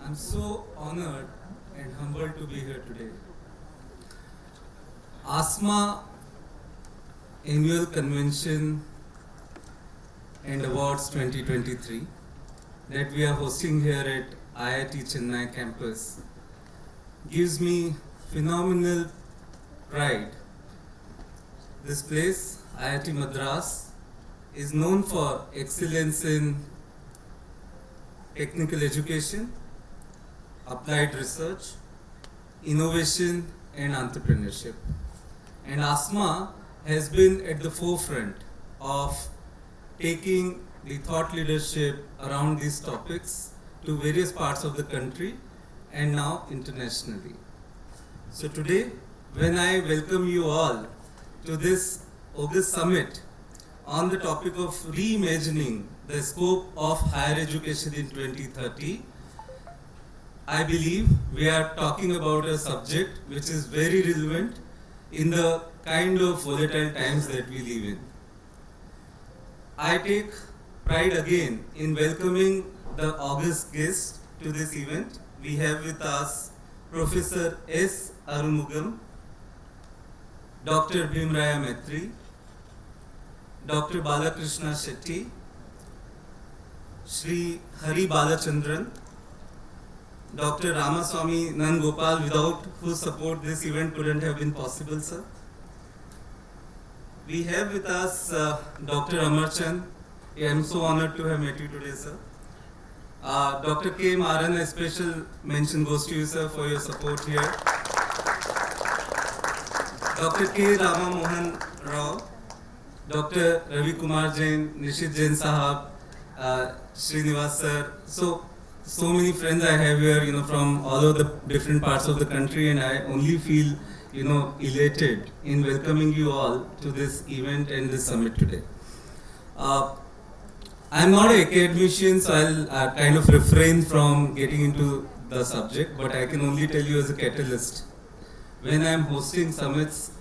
I'm so honored and humbled to be here today. ASMA Annual Convention and Awards 2023 that we are hosting here at IIT Chennai campus gives me phenomenal pride. This place, IIT Madras, is known for excellence in technical education, applied research, innovation and entrepreneurship. And ASMA has been at the forefront of taking the thought leadership around these topics to various parts of the country and now internationally. So today, when I welcome you all to this August Summit on the topic of reimagining the scope of higher education in 2030, I believe we are talking about a subject which is very relevant in the kind of volatile times that we live in. I take pride again in welcoming the August guest to this event. We have with us Professor S. Arumugam, Dr. Bhimraya Metri, Dr. Balakrishna Shetty, Sree Hari Balachandran, Dr. Ramaswamy Nandgopal, without whose support this event couldn't have been possible, sir. We have with us Dr. Amarchand. I am so honored to have met you today, sir. Dr. K. Maran, a special mention goes to you, sir, for your support here. Dr. K. Rama Mohan Rao, Dr. Ravi Kumar Jain, Nishit Jain Sahab, Srinivas sir. So many friends I have here, from all over the different parts of the country, and I only feel, elated in welcoming you all to this event and this summit today. I'm not an academician, so I'll kind of refrain from getting into the subject, but I can only tell you as a catalyst. When I'm hosting summits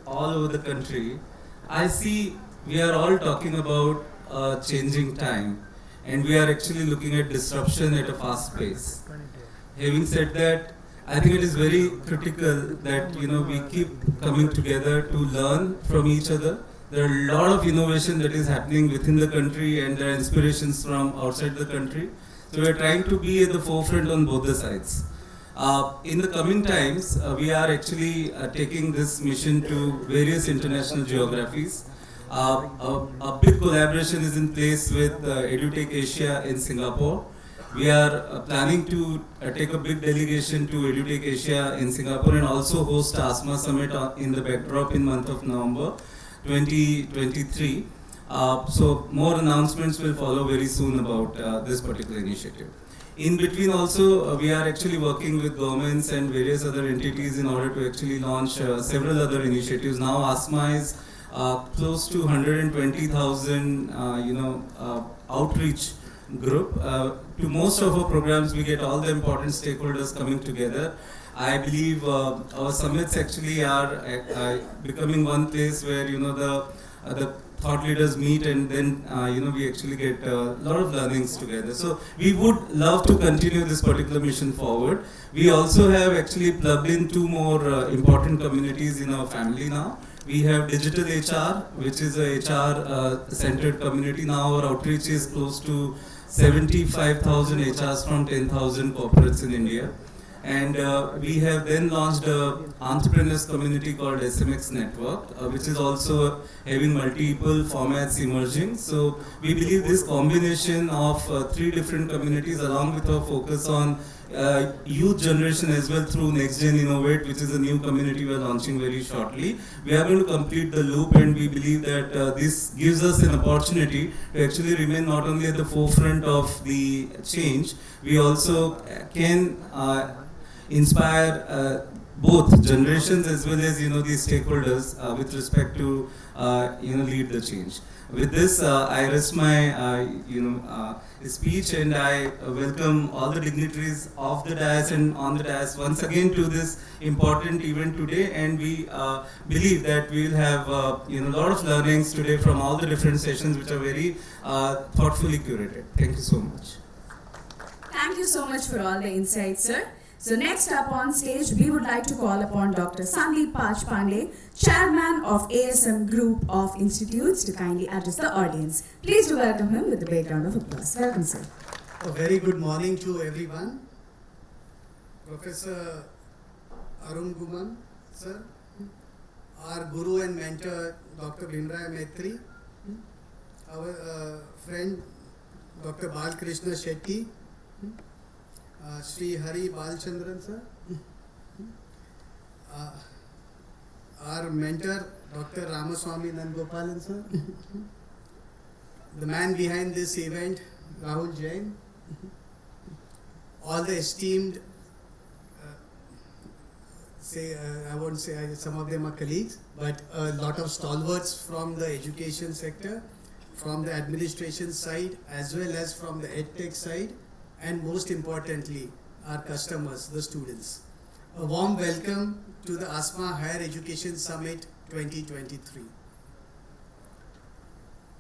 all over the country, I see we are all talking about a changing time, and we are actually looking at disruption at a fast pace. Having said that, I think it is very critical that we keep coming together to learn from each other. There are a lot of innovation that is happening within the country, and there are inspirations from outside the country. So we are trying to be at the forefront on both the sides. In the coming times, we are actually taking this mission to various international geographies. A big collaboration is in place with EduTech Asia in Singapore. We are planning to take a big delegation to EduTech Asia in Singapore and also host ASMA Summit in the backdrop in month of November 2023. So more announcements will follow very soon about this particular initiative. In between also, we are actually working with governments and various other entities in order to actually launch several other initiatives. Now ASMA is close to 120,000 outreach group. To most of our programs, we get all the important stakeholders coming together. I believe our summits actually are becoming one place where the thought leaders meet, and then we actually get a lot of learnings together. So we would love to continue this particular mission forward. We also have actually plugged in two more important communities in our family now. We have digital HR, which is a HR centered community. Now our outreach is close to 75,000 HRs from 10,000 corporates in India. And we have then launched an entrepreneurs community called SMX Network, which is also having multiple formats emerging. So we believe this combination of three different communities, along with our focus on youth generation as well through Next Gen Innovate, which is a new community we are launching very shortly. We are going to complete the loop, and we believe that this gives us an opportunity to actually remain not only at the forefront of the change, we also can inspire both generations as well as the stakeholders with respect to lead the change. With this, I rest my speech, and I welcome all the dignitaries of the dais and on the dais once again to this important event today. And we believe that we will have a lot of learnings today from all the different sessions, which are very thoughtfully curated. Thank you so much. Thank you so much for all the insights, sir. So next up on stage, we would like to call upon Dr. Sandeep Pachpande, Chairman of ASM Group of Institutes, to kindly address the audience. Please do welcome him with a big round of applause. Welcome, sir. A very good morning to everyone. Professor Arun Guman, sir, our guru and mentor, Dr. Bhimraya Metri, our friend, Dr. Balkrishna Shetty, Sree Hari Balchandran, sir, our mentor, Dr. Ramaswamy Nandgopal, sir, the man behind this event, Rahul Jain, all the esteemed, I won't say some of them are colleagues, but a lot of stalwarts from the education sector, from the administration side, as well as from the EdTech side, and most importantly, our customers, the students. A warm welcome to the ASMA Higher Education Summit 2023.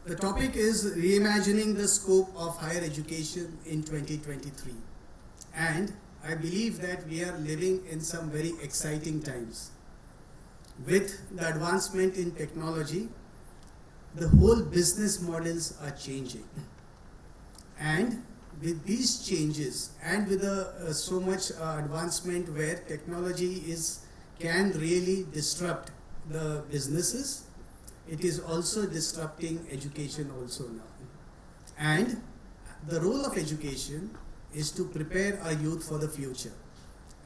The topic is reimagining the scope of higher education in 2023. And I believe that we are living in some very exciting times. With the advancement in technology, the whole business models are changing. And with these changes and with so much advancement where technology can really disrupt the businesses, it is also disrupting education also now. And the role of education is to prepare our youth for the future.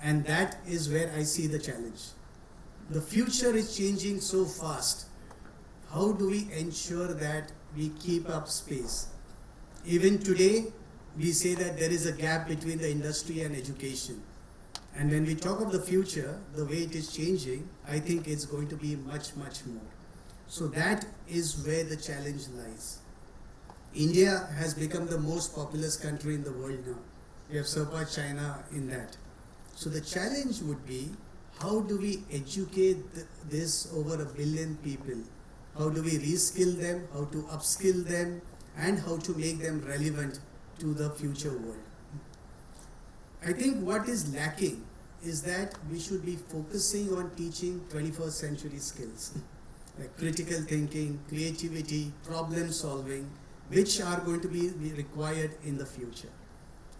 And that is where I see the challenge. The future is changing so fast. How do we ensure that we keep up space? Even today, we say that there is a gap between the industry and education. And when we talk of the future, the way it is changing, I think it's going to be much, much more. So that is where the challenge lies. India has become the most populous country in the world now. We have surpassed China in that. So the challenge would be, how do we educate this over 1 billion people? How do we reskill them, how to upskill them, and how to make them relevant to the future world? I think what is lacking is that we should be focusing on teaching 21st century skills, like critical thinking, creativity, problem solving, which are going to be required in the future.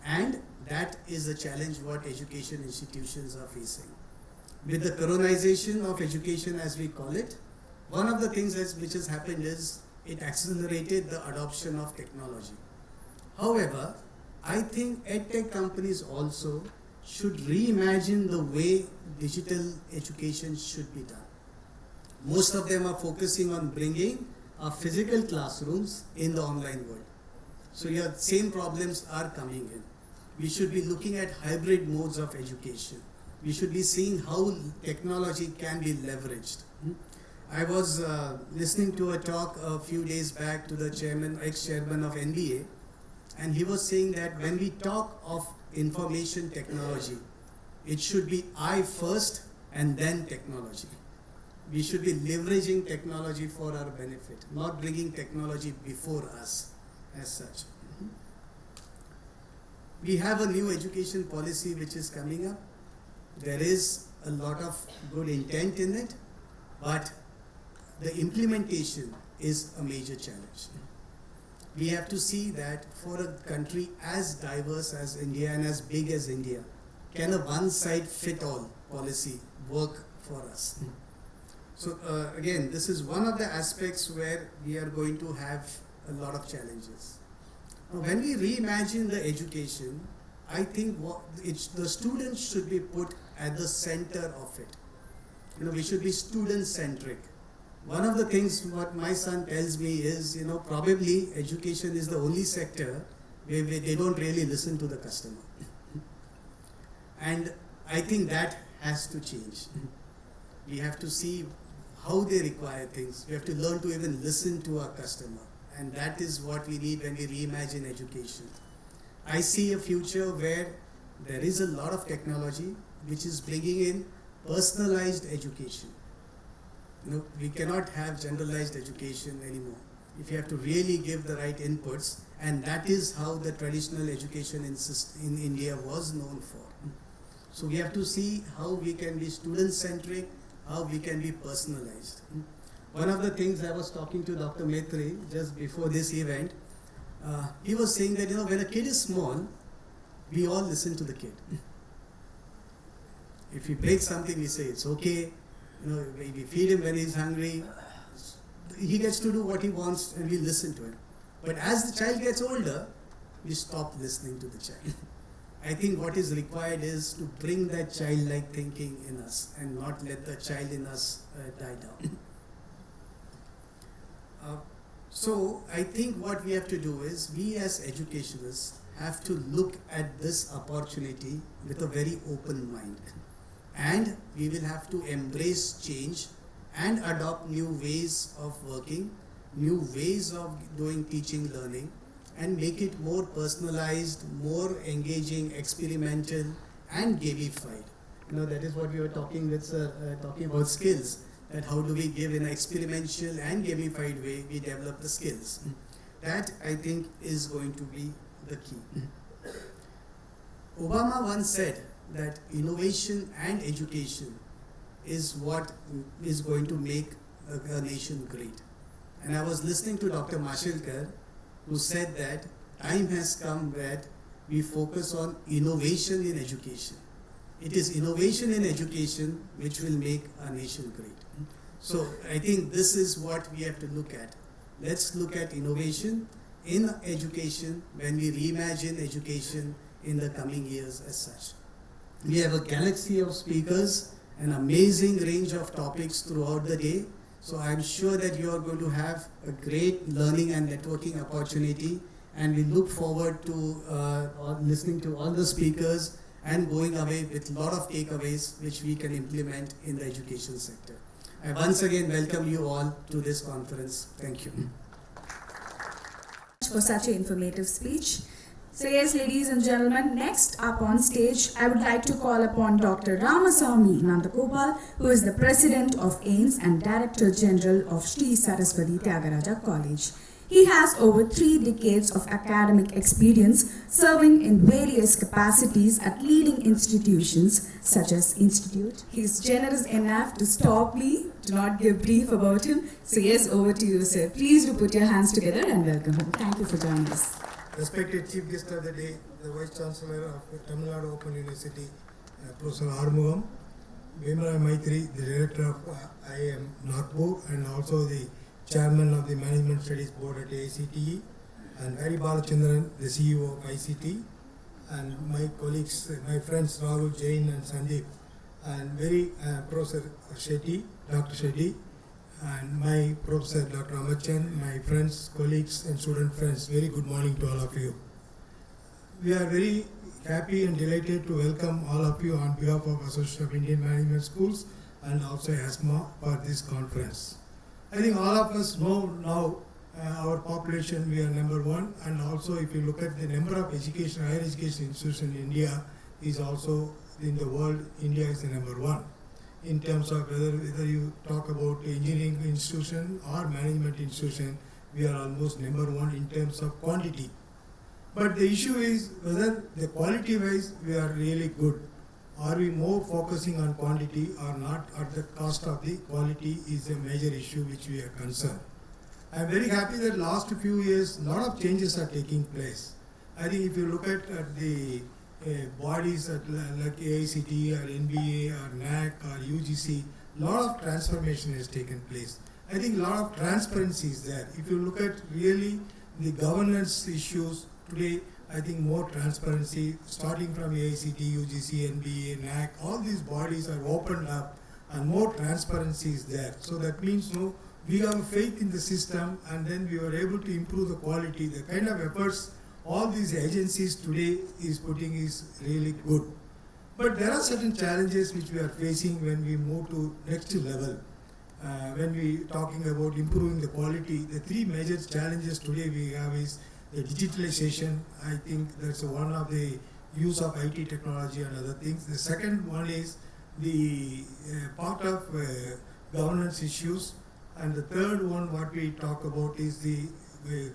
And that is the challenge what education institutions are facing. With the coronization of education, as we call it, one of the things which has happened is it accelerated the adoption of technology. However, I think EdTech companies also should reimagine the way digital education should be done. Most of them are focusing on bringing our physical classrooms in the online world. So your same problems are coming in. We should be looking at hybrid modes of education. We should be seeing how technology can be leveraged. I was listening to a talk a few days back to the ex-chairman of NBA, and he was saying that when we talk of information technology, it should be I first and then technology. We should be leveraging technology for our benefit, not bringing technology before us as such. We have a new education policy which is coming up. There is a lot of good intent in it, but the implementation is a major challenge. We have to see that for a country as diverse as India and as big as India, can a one-size-fits-all policy work for us? So again, this is one of the aspects where we are going to have a lot of challenges. Now, when we reimagine the education, I think the students should be put at the center of it. We should be student-centric. One of the things what my son tells me is, probably education is the only sector where they don't really listen to the customer. And I think that has to change. We have to see how they require things. We have to learn to even listen to our customer. And that is what we need when we reimagine education. I see a future where there is a lot of technology which is bringing in personalized education. We cannot have generalized education anymore. if you have to really give the right inputs, and that is how the traditional education in India was known for. So we have to see how we can be student-centric, how we can be personalized. One of the things I was talking to Dr. Metri just before this event, he was saying that, when a kid is small, we all listen to the kid. If we break something, we say it's okay. We feed him when he's hungry. He gets to do what he wants, and we listen to him. But as the child gets older, we stop listening to the child. I think what is required is to bring that childlike thinking in us and not let the child in us die down. So I think what we have to do is, we as educationists have to look at this opportunity with a very open mind. And we will have to embrace change and adopt new ways of working, new ways of doing teaching, learning, and make it more personalized, more engaging, experimental, and gamified. That is what we were talking with talking about skills, that how do we give in an experimental and gamified way, we develop the skills. That, I think, is going to be the key. Obama once said that innovation and education is what is going to make a nation great. And I was listening to Dr. Mashilkar, who said that time has come that we focus on innovation in education. It is innovation in education which will make a nation great. So I think this is what we have to look at. Let's look at innovation in education when we reimagine education in the coming years as such. We have a galaxy of speakers, an amazing range of topics throughout the day. So I'm sure that you are going to have a great learning and networking opportunity, and we look forward to listening to all the speakers and going away with a lot of takeaways which we can implement in the education sector. I once again welcome you all to this conference. Thank you. For such an informative speech. So yes, ladies and gentlemen, next up on stage, I would like to call upon Dr. Ramaswamy Nandgopal, who is the President of AIMS and Director General of Sree Saraswathi Thyagaraja College. He has over 3 decades of academic experience serving in various capacities at leading institutions such as Institute. He is generous enough to stop me, to not give brief about him. So yes, over to you, sir. Please do put your hands together and welcome him. Thank you for joining us. Respected Chief Guest of the Day, the Vice Chancellor of Tamil Nadu Open University, Professor Armugam, Bhimraya Metri, the Director of IIM Nagpur, and also the Chairman of the Management Studies Board at AICTE, and Hari Balachandran, the CEO of ICT, and my colleagues, my friends Rahul, Jain and Sandeep, and very Professor Shetty, Dr. Shetty, and my Professor Dr. Amachan, my friends, colleagues and student friends, very good morning to all of you. We are very happy and delighted to welcome all of you on behalf of Association of Indian Management Schools and also ASMA for this conference. I think all of us know now our population, we are number 1, and also if you look at the number of education, higher education institutions in India is also in the world, India is the number 1. In terms of whether you talk about engineering institution or management institution, we are almost number 1 in terms of quantity. But the issue is whether the quality wise we are really good. Are we more focusing on quantity or not at the cost of the quality is a major issue which we are concerned. I am very happy that last few years a lot of changes are taking place. I think if you look at the bodies like AICTE or NBA or NAC or UGC, a lot of transformation has taken place. I think a lot of transparency is there. If you look at really the governance issues today, I think more transparency starting from AICTE, UGC, NBA, NAC, all these bodies are opened up and more transparency is there. So that means we have faith in the system, and then we were able to improve the quality. The kind of efforts all these agencies today is putting is really good. But there are certain challenges which we are facing when we move to next level. When we talking about improving the quality, the 3 major challenges today we have is the digitalization. I think that's one of the use of IT technology and other things. The second one is the part of governance issues. And the third one, what we talk about is the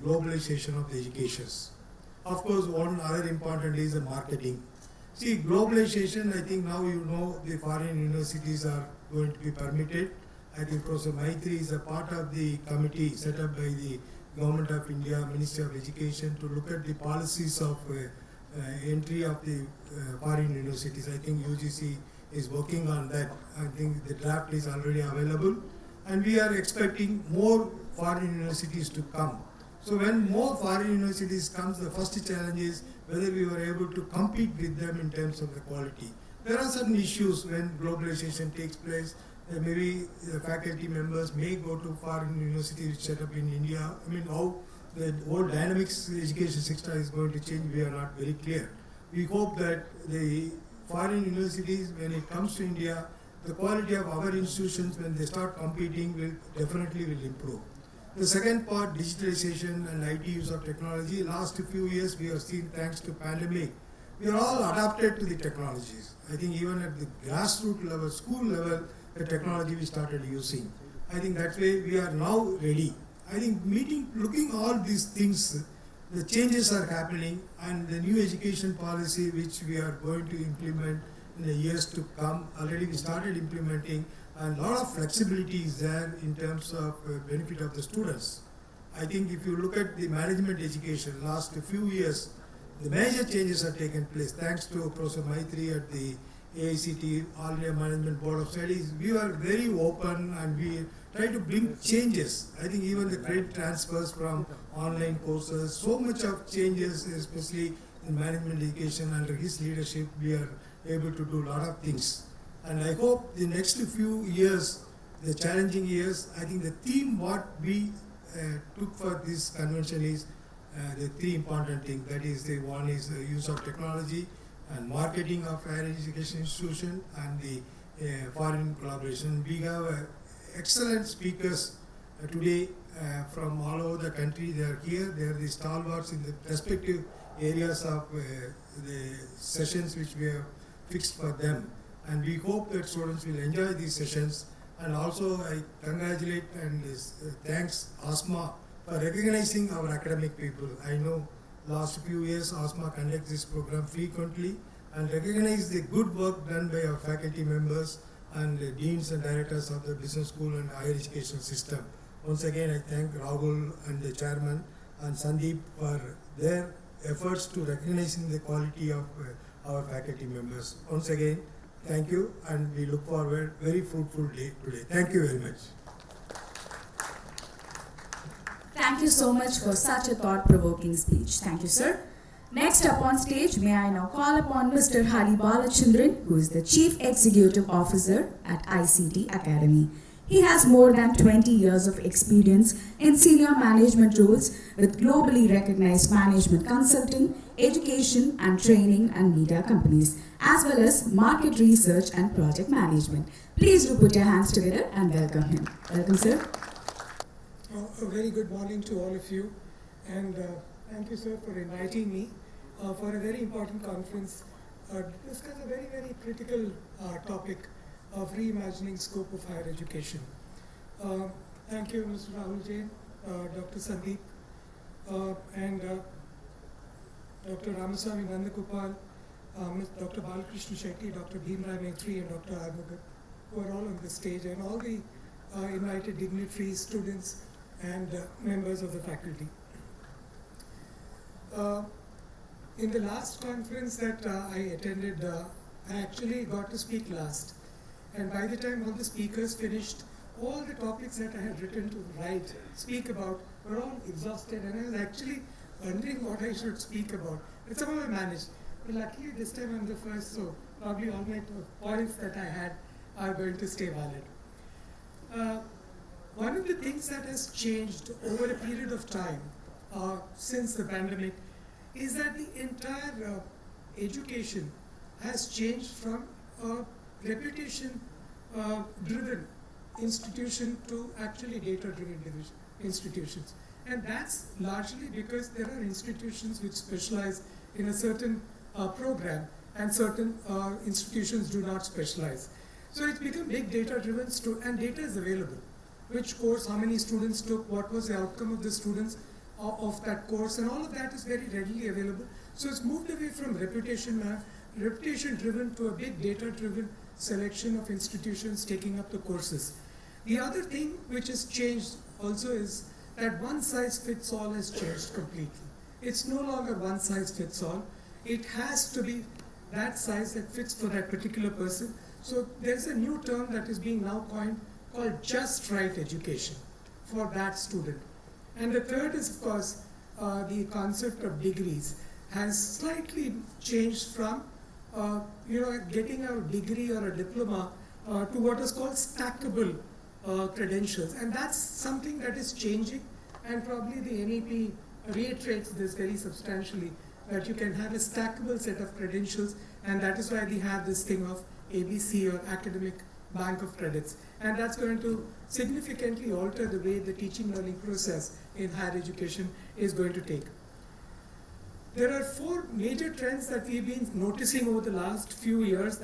globalization of the educations. Of course, one other important is the marketing. See, globalization, I think now you know the foreign universities are going to be permitted. I think Professor Metri is a part of the committee set up by the Government of India, Ministry of Education, to look at the policies of entry of the foreign universities. I think UGC is working on that. I think the draft is already available. And we are expecting more foreign universities to come. So when more foreign universities comes, the first challenge is whether we were able to compete with them in terms of the quality. There are certain issues when globalization takes place. Maybe the faculty members may go to foreign universities set up in India. I mean, how the whole dynamics education sector is going to change, we are not very clear. We hope that the foreign universities, when it comes to India, the quality of our institutions, when they start competing, will definitely improve. The second part, digitalization and IT use of technology. Last few years, we have seen, thanks to pandemic, we are all adapted to the technologies. I think even at the grassroots level, school level, the technology we started using. I think that way we are now ready. I think looking all these things, the changes are happening, and the new education policy which we are going to implement in the years to come, already we started implementing, and a lot of flexibility is there in terms of benefit of the students. I think if you look at the management education, last few years, the major changes have taken place. Thanks to Professor Metri at the AICT, All India Management Board of Studies, we were very open and we try to bring changes. I think even the credit transfers from online courses, so much of changes, especially in management education under his leadership, we are able to do a lot of things. And I hope the next few years, the challenging years, I think the theme what we took for this convention is the three important things. That is, the one is the use of technology and marketing of higher education institution and the foreign collaboration. We have excellent speakers today from all over the country. They are here. They are the stalwarts in the respective areas of the sessions which we have fixed for them. And we hope that students will enjoy these sessions. And also I congratulate and thanks ASMA for recognizing our academic people. I know last few years ASMA conducts this program frequently and recognize the good work done by our faculty members and the deans and directors of the business school and higher education system. Once again, I thank Rahul and the chairman and Sandeep for their efforts to recognizing the quality of our faculty members. Once again, thank you, and we look forward very fruitful day today. Thank you very much. Thank you so much for such a thought-provoking speech. Thank you, sir. Next up on stage, may I now call upon Mr. Hari Balachandran, who is the Chief Executive Officer at ICT Academy. He has more than 20 years of experience in senior management roles with globally recognized management consulting, education and training and media companies, as well as market research and project management. Please do put your hands together and welcome him. Welcome, sir. A very good morning to all of you, and thank you, sir, for inviting me for a very important conference to discuss a very, very critical topic of reimagining scope of higher education. Thank you, Mr. Rahul Jain, Dr. Sandeep, and Dr. Ramaswamy, Nandgopal, Dr. Balakrishna Shetty, Dr. Bhimraya, Metri, and Dr. Armugan, who are all on the stage, and all the invited dignitaries, students, and members of the faculty. In the last conference that I attended, I actually got to speak last. And by the time all the speakers finished, all the topics that I had written to speak about were all exhausted, and I was actually wondering what I should speak about. But somehow I managed. But luckily this time I'm the first, so probably all my points that I had are going to stay valid. One of the things that has changed over a period of time since the pandemic is that the entire education has changed from a reputation-driven institution to actually data-driven institutions. And that's largely because there are institutions which specialize in a certain program and certain institutions do not specialize. So it's become big data-driven and data is available. which course, how many students took, what was the outcome of the students of that course, and all of that is very readily available. So it's moved away from reputation driven to a big data driven selection of institutions taking up the courses. The other thing which has changed also is that one size fits all has changed completely. It's no longer one size fits all. It has to be that size that fits for that particular person. So there's a new term that is being now coined called just right education for that student. And the third is, of course, the concept of degrees has slightly changed from getting a degree or a diploma to what is called stackable credentials. And that's something that is changing, and probably the NEP reiterates this very substantially, that you can have a stackable set of credentials, and that is why we have this thing of ABC, or Academic Bank of Credits. And that's going to significantly alter the way the teaching learning process in higher education is going to take. There are 4 major trends that we've been noticing over the last few years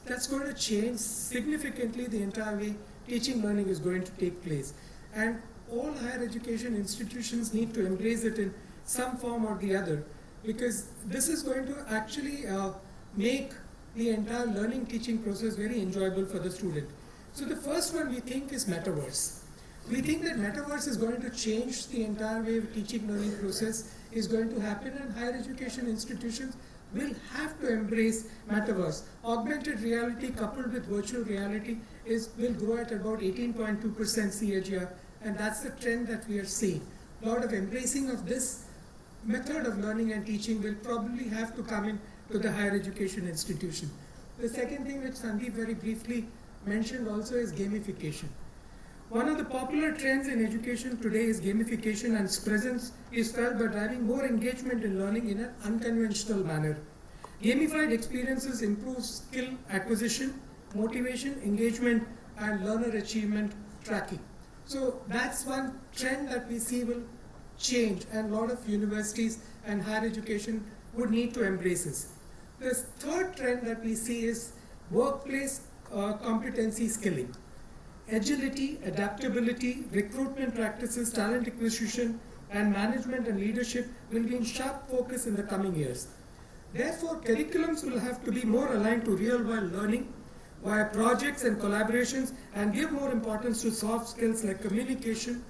that's going to change significantly the entire way teaching learning is going to take place. And all higher education institutions need to embrace it in some form or the other, because this is going to actually make the entire learning teaching process very enjoyable for the student. So the first one we think is metaverse. We think that metaverse is going to change the entire way of teaching learning process is going to happen, and higher education institutions will have to embrace metaverse. Augmented reality coupled with virtual reality will grow at about 18.2% CAGR, and that's the trend that we are seeing. A lot of embracing of this method of learning and teaching will probably have to come in to the higher education institution. The second thing which Sandeep very briefly mentioned also is gamification. One of the popular trends in education today is gamification, and its presence is felt by driving more engagement in learning in an unconventional manner. Gamified experiences improve skill acquisition, motivation, engagement, and learner achievement tracking. So that's one trend that we see will change, and a lot of universities and higher education would need to embrace this. The third trend that we see is workplace competency skilling. Agility, adaptability, recruitment practices, talent acquisition, and management and leadership will be in sharp focus in the coming years. Therefore, curriculums will have to be more aligned to real-world learning via projects and collaborations, and give more importance to soft skills like communication,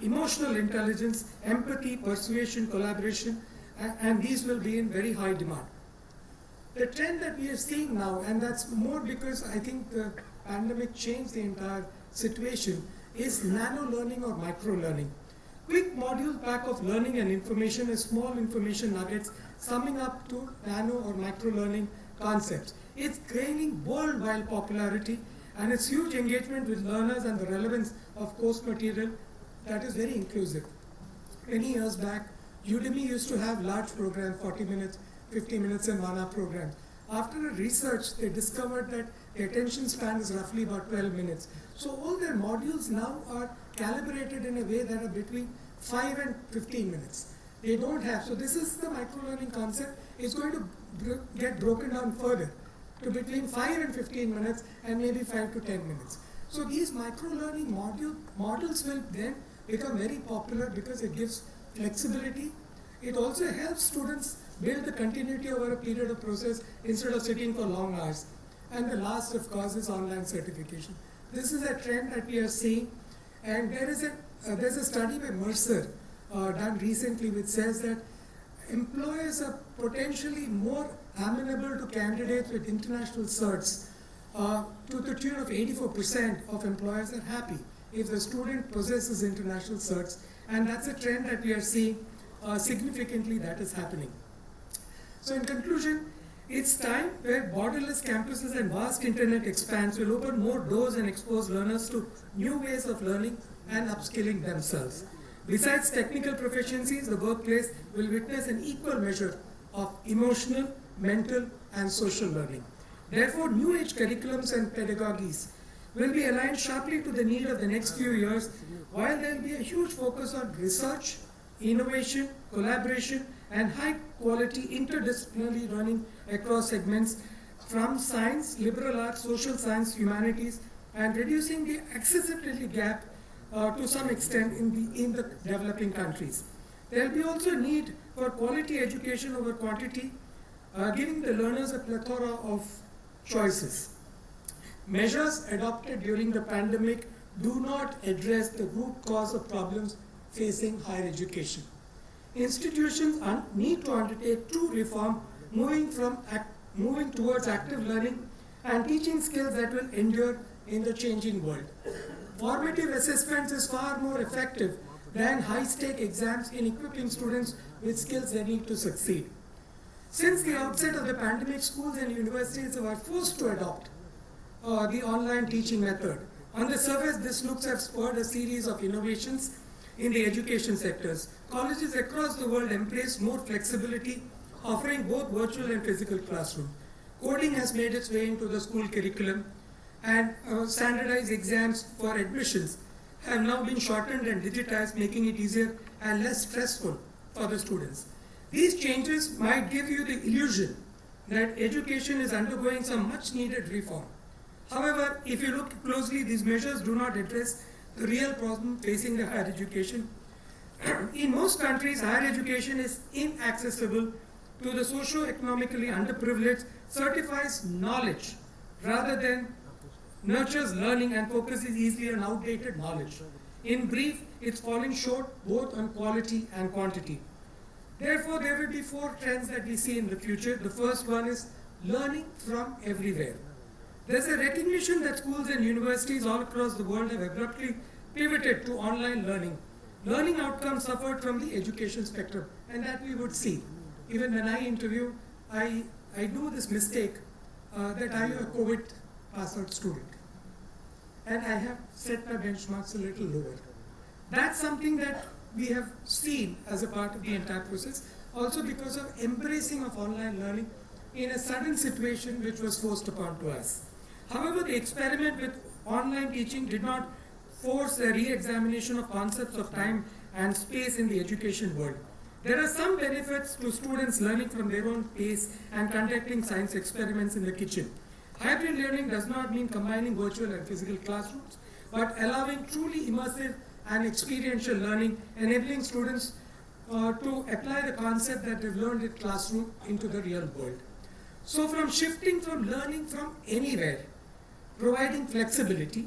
emotional intelligence, empathy, persuasion, collaboration, and these will be in very high demand. The trend that we are seeing now, and that's more because I think the pandemic changed the entire situation, is nano learning or micro learning. Quick module pack of learning and information is small information nuggets summing up to nano or micro learning concepts. It's gaining worldwide popularity, and its huge engagement with learners and the relevance of course material that is very inclusive. Many years back, Udemy used to have large programs, 40 minutes, 50 minutes and 1 hour programs. After a research, they discovered that the attention span is roughly about 12 minutes. So all their modules now are calibrated in a way that are between 5 and 15 minutes. They don't have, so this is the micro-learning concept. It's going to get broken down further to between 5 and 15 minutes and maybe 5 to 10 minutes. So these micro-learning models will then become very popular because it gives flexibility. It also helps students build the continuity over a period of process instead of sitting for long hours. And the last, of course, is online certification. This is a trend that we are seeing, and there's a study by Mercer done recently which says that employers are potentially more amenable to candidates with international certs. To the tune of 84% of employers are happy if the student possesses international certs, and that's a trend that we are seeing significantly that is happening. So in conclusion, it's time where borderless campuses and vast internet expanse will open more doors and expose learners to new ways of learning and upskilling themselves. Besides technical proficiencies, the workplace will witness an equal measure of emotional, mental, and social learning. Therefore, new age curriculums and pedagogies will be aligned sharply to the need of the next few years, while there will be a huge focus on research, innovation, collaboration, and high-quality interdisciplinary learning across segments from science, liberal arts, social science, humanities, and reducing the accessibility gap to some extent in the developing countries. There will be also a need for quality education over quantity, giving the learners a plethora of choices. Measures adopted during the pandemic do not address the root cause of problems facing higher education. Institutions need to undertake true reform, moving towards active learning and teaching skills that will endure in the changing world. Formative assessments is far more effective than high-stake exams in equipping students with skills they need to succeed. Since the outset of the pandemic, schools and universities were forced to adopt the online teaching method. On the surface, this looks have spurred a series of innovations in the education sectors. Colleges across the world embrace more flexibility, offering both virtual and physical classrooms. Coding has made its way into the school curriculum, and standardized exams for admissions have now been shortened and digitized, making it easier and less stressful for the students. These changes might give you the illusion that education is undergoing some much needed reform. However, if you look closely, these measures do not address the real problem facing the higher education. In most countries, higher education is inaccessible to the socio-economically underprivileged, certifies knowledge rather than nurtures learning and focuses easily on outdated knowledge. In brief, it's falling short both on quality and quantity. Therefore, there will be 4 trends that we see in the future. The first one is learning from everywhere. There's a recognition that schools and universities all across the world have abruptly pivoted to online learning. Learning outcomes suffered from the education spectrum, and that we would see. Even when I interview, I do this mistake that I am a COVID pass-out student. And I have set my benchmarks a little lower. That's something that we have seen as a part of the entire process, also because of embracing of online learning in a sudden situation which was forced upon to us. However, the experiment with online teaching did not force a re-examination of concepts of time and space in the education world. There are some benefits to students learning from their own pace and conducting science experiments in the kitchen. Hybrid learning does not mean combining virtual and physical classrooms, but allowing truly immersive and experiential learning, enabling students to apply the concept that they've learned in classroom into the real world. So from shifting from learning from anywhere, providing flexibility,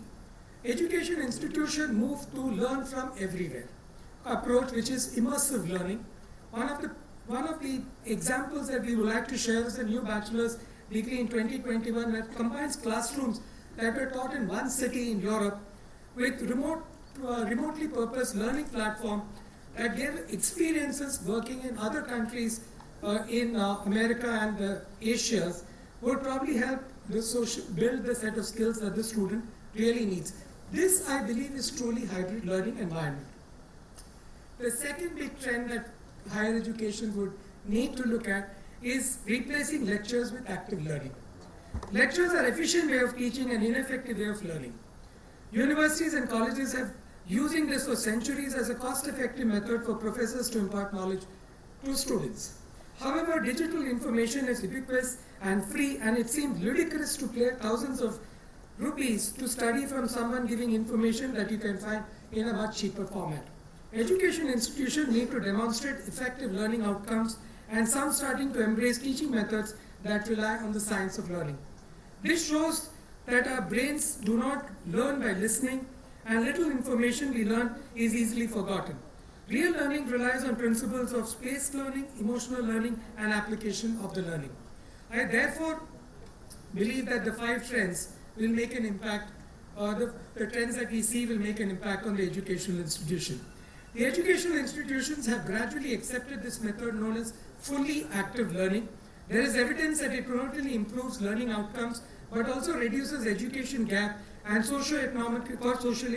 education institution moved to learn from everywhere approach, which is immersive learning. One of the examples that we would like to share is a new bachelor's degree in 2021 that combines classrooms that were taught in one city in Europe with remotely purposed learning platform that gave experiences working in other countries in America and Asia would probably help build the set of skills that the student really needs. This, I believe, is truly hybrid learning environment. The second big trend that higher education would need to look at is replacing lectures with active learning. Lectures are an efficient way of teaching and ineffective way of learning. Universities and colleges have using this for centuries as a cost-effective method for professors to impart knowledge to students. However, digital information is ubiquitous and free, and it seems ludicrous to pay thousands of rupees to study from someone giving information that you can find in a much cheaper format. Education institutions need to demonstrate effective learning outcomes, and some starting to embrace teaching methods that rely on the science of learning. This shows that our brains do not learn by listening, and little information we learn is easily forgotten. Real learning relies on principles of spaced learning, emotional learning, and application of the learning. I therefore believe that the 5 trends will make an impact, the trends that we see will make an impact on the educational institution. The educational institutions have gradually accepted this method known as fully active learning. There is evidence that it not only improves learning outcomes, but also reduces education gap and socially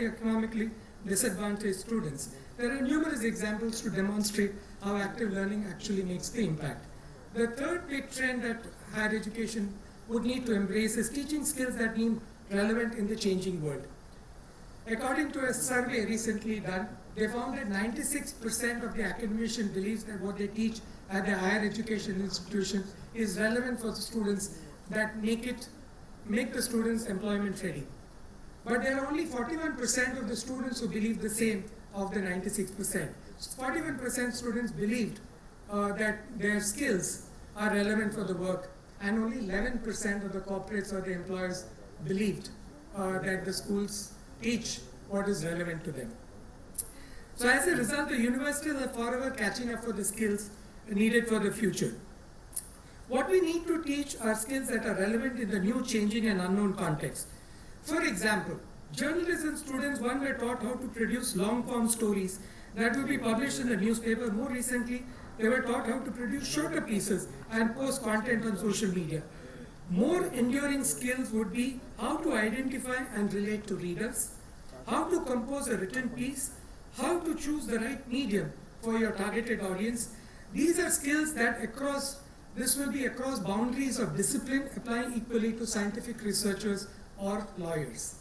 economically disadvantaged students. There are numerous examples to demonstrate how active learning actually makes the impact. The third big trend that higher education would need to embrace is teaching skills that mean relevant in the changing world. According to a survey recently done, they found that 96% of the academician believes that what they teach at the higher education institution is relevant for the students, that make the students employment ready. But there are only 41% of the students who believe the same of the 96%. So 41% students believed that their skills are relevant for the work, and only 11% of the corporates or the employers believed that the schools teach what is relevant to them. So as a result, the universities are forever catching up for the skills needed for the future. What we need to teach are skills that are relevant in the new, changing and unknown context. For example, journalism students were taught how to produce long-form stories that will be published in the newspaper. More recently, they were taught how to produce shorter pieces and post content on social media. More enduring skills would be how to identify and relate to readers, how to compose a written piece, how to choose the right medium for your targeted audience. These are skills that this will be across boundaries of discipline, applying equally to scientific researchers or lawyers.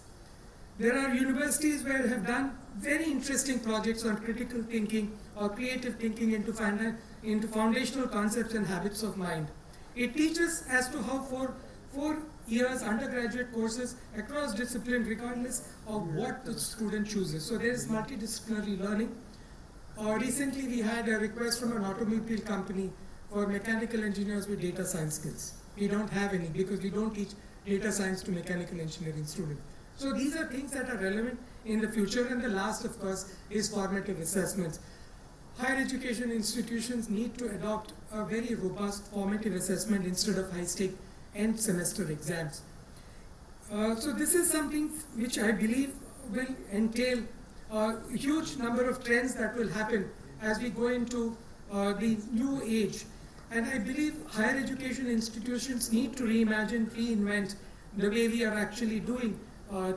There are universities where have done very interesting projects on critical thinking or creative thinking into foundational concepts and habits of mind. It teaches as to how four years undergraduate courses across discipline regardless of what the student chooses. So there is multidisciplinary learning. Recently we had a request from an automobile company for mechanical engineers with data science skills. We don't have any because we don't teach data science to mechanical engineering students. So these are things that are relevant in the future. And the last, of course, is formative assessments. Higher education institutions need to adopt a very robust formative assessment instead of high-stake end semester exams. So this is something which I believe will entail a huge number of trends that will happen as we go into the new age. And I believe higher education institutions need to reimagine, reinvent the way we are actually doing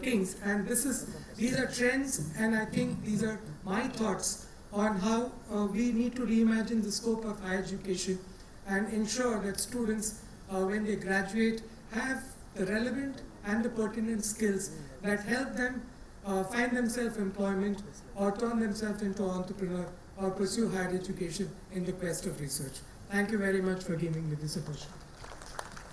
things. And these are trends, and I think these are my thoughts on how we need to reimagine the scope of higher education and ensure that students, when they graduate, have the relevant and the pertinent skills that help them find themselves employment or turn themselves into an entrepreneur or pursue higher education in the quest of research. Thank you very much for giving me this opportunity.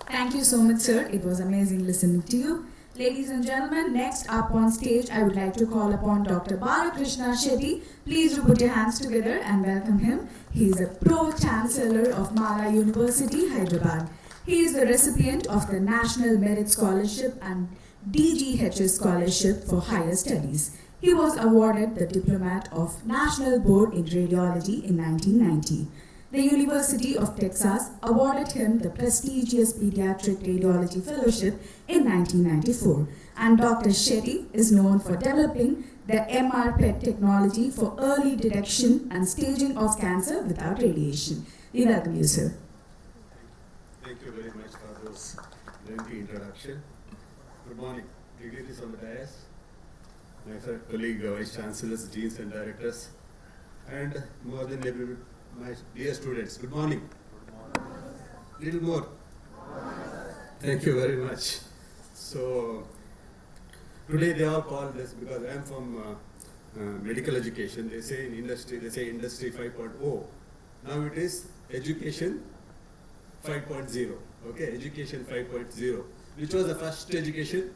Thank you so much, sir. It was amazing listening to you. Ladies and gentlemen, next up on stage, I would like to call upon Dr. Balakrishna Shetty. Please do put your hands together and welcome him. He is a Pro-Chancellor of Mala University, Hyderabad. He is the recipient of the National Merit Scholarship and DGHS Scholarship for Higher Studies. He was awarded the Diplomat of National Board in Radiology in 1990. The University of Texas awarded him the prestigious Pediatric Radiology Fellowship in 1994. And Dr. Shetty is known for developing the MR-PET technology for early detection and staging of cancer without radiation. We welcome you, sir. Thank you very much for those lengthy introduction. Good morning, dignitaries on the dais, my colleague, Vice Chancellors, Deans and Directors, and more than everybody, my dear students. Good morning. Little more. Thank you very much. So, today they all call this, because I am from medical education, they say in industry, industry 5.0. Now it is education 5.0, okay, education 5.0. Which was the first education?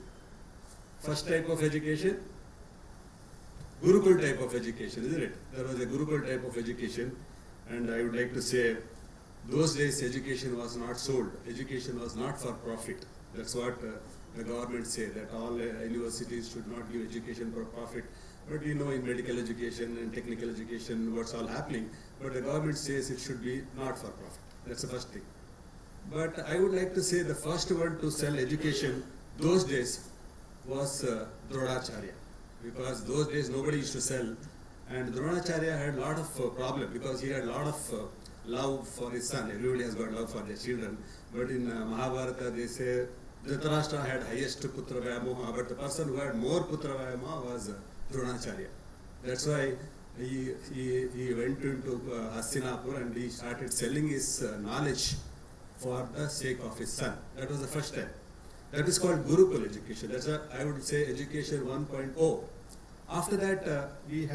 First type of education? Gurukul type of education, isn't it? There was a Gurukul type of education, and I would like to say, those days education was not sold, education was not for profit. That's what the government say, that all universities should not give education for profit. But we know in medical education and technical education what's all happening, but the government says it should be not for profit. That's the first thing. But I would like to say the first one to sell education those days was Dronacharya, because those days nobody used to sell, and Dronacharya had a lot of problem because he had a lot of love for his son. Everybody has got love for their children, but in Mahabharata they say Dhritarashtra had highest putra vyamoha, but the person who had more putra vyamoha was Dronacharya. That's why he went into Hastinapur and he started selling his knowledge for the sake of his son. That was the first time. That is called Gurukul education. That's a, I would say, education 1.0. After that, we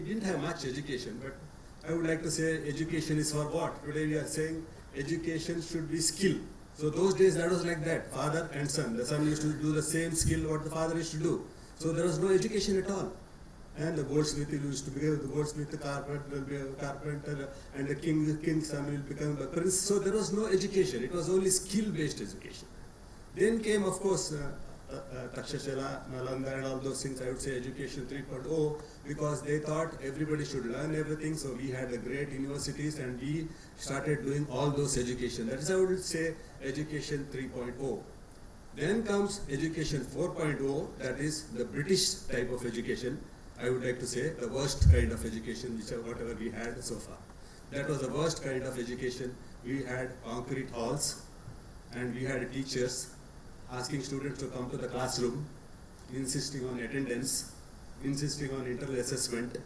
didn't have much education, but I would like to say education is for what? Today we are saying education should be skill. So those days that was like that, father and son. The son used to do the same skill what the father used to do. So there was no education at all. And the goldsmith used to become the goldsmith, the carpenter will be a carpenter, and the king's son will become a prince. So there was no education. It was only skill-based education. Then came, of course, Takshashila, Nalanda, and all those things. I would say education 3.0, because they thought everybody should learn everything. So we had the great universities, and we started doing all those education. That is, I would say, education 3.0. Then comes education 4.0, that is the British type of education. I would like to say the worst kind of education, whatever we had so far. That was the worst kind of education. We had concrete halls, and we had teachers asking students to come to the classroom, insisting on attendance, insisting on internal assessment,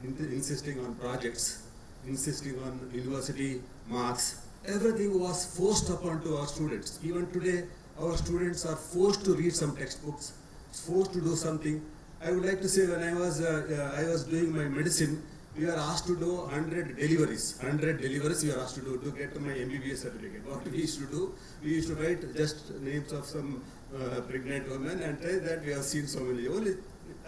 insisting on projects, insisting on university marks. Everything was forced upon to our students. Even today, our students are forced to read some textbooks, forced to do something. I would like to say, when I was doing my medicine, we are asked to do 100 deliveries. 100 deliveries we are asked to do to get my MBBS certificate. What we used to do, we used to write just names of some pregnant women and tell that we have seen so many. Only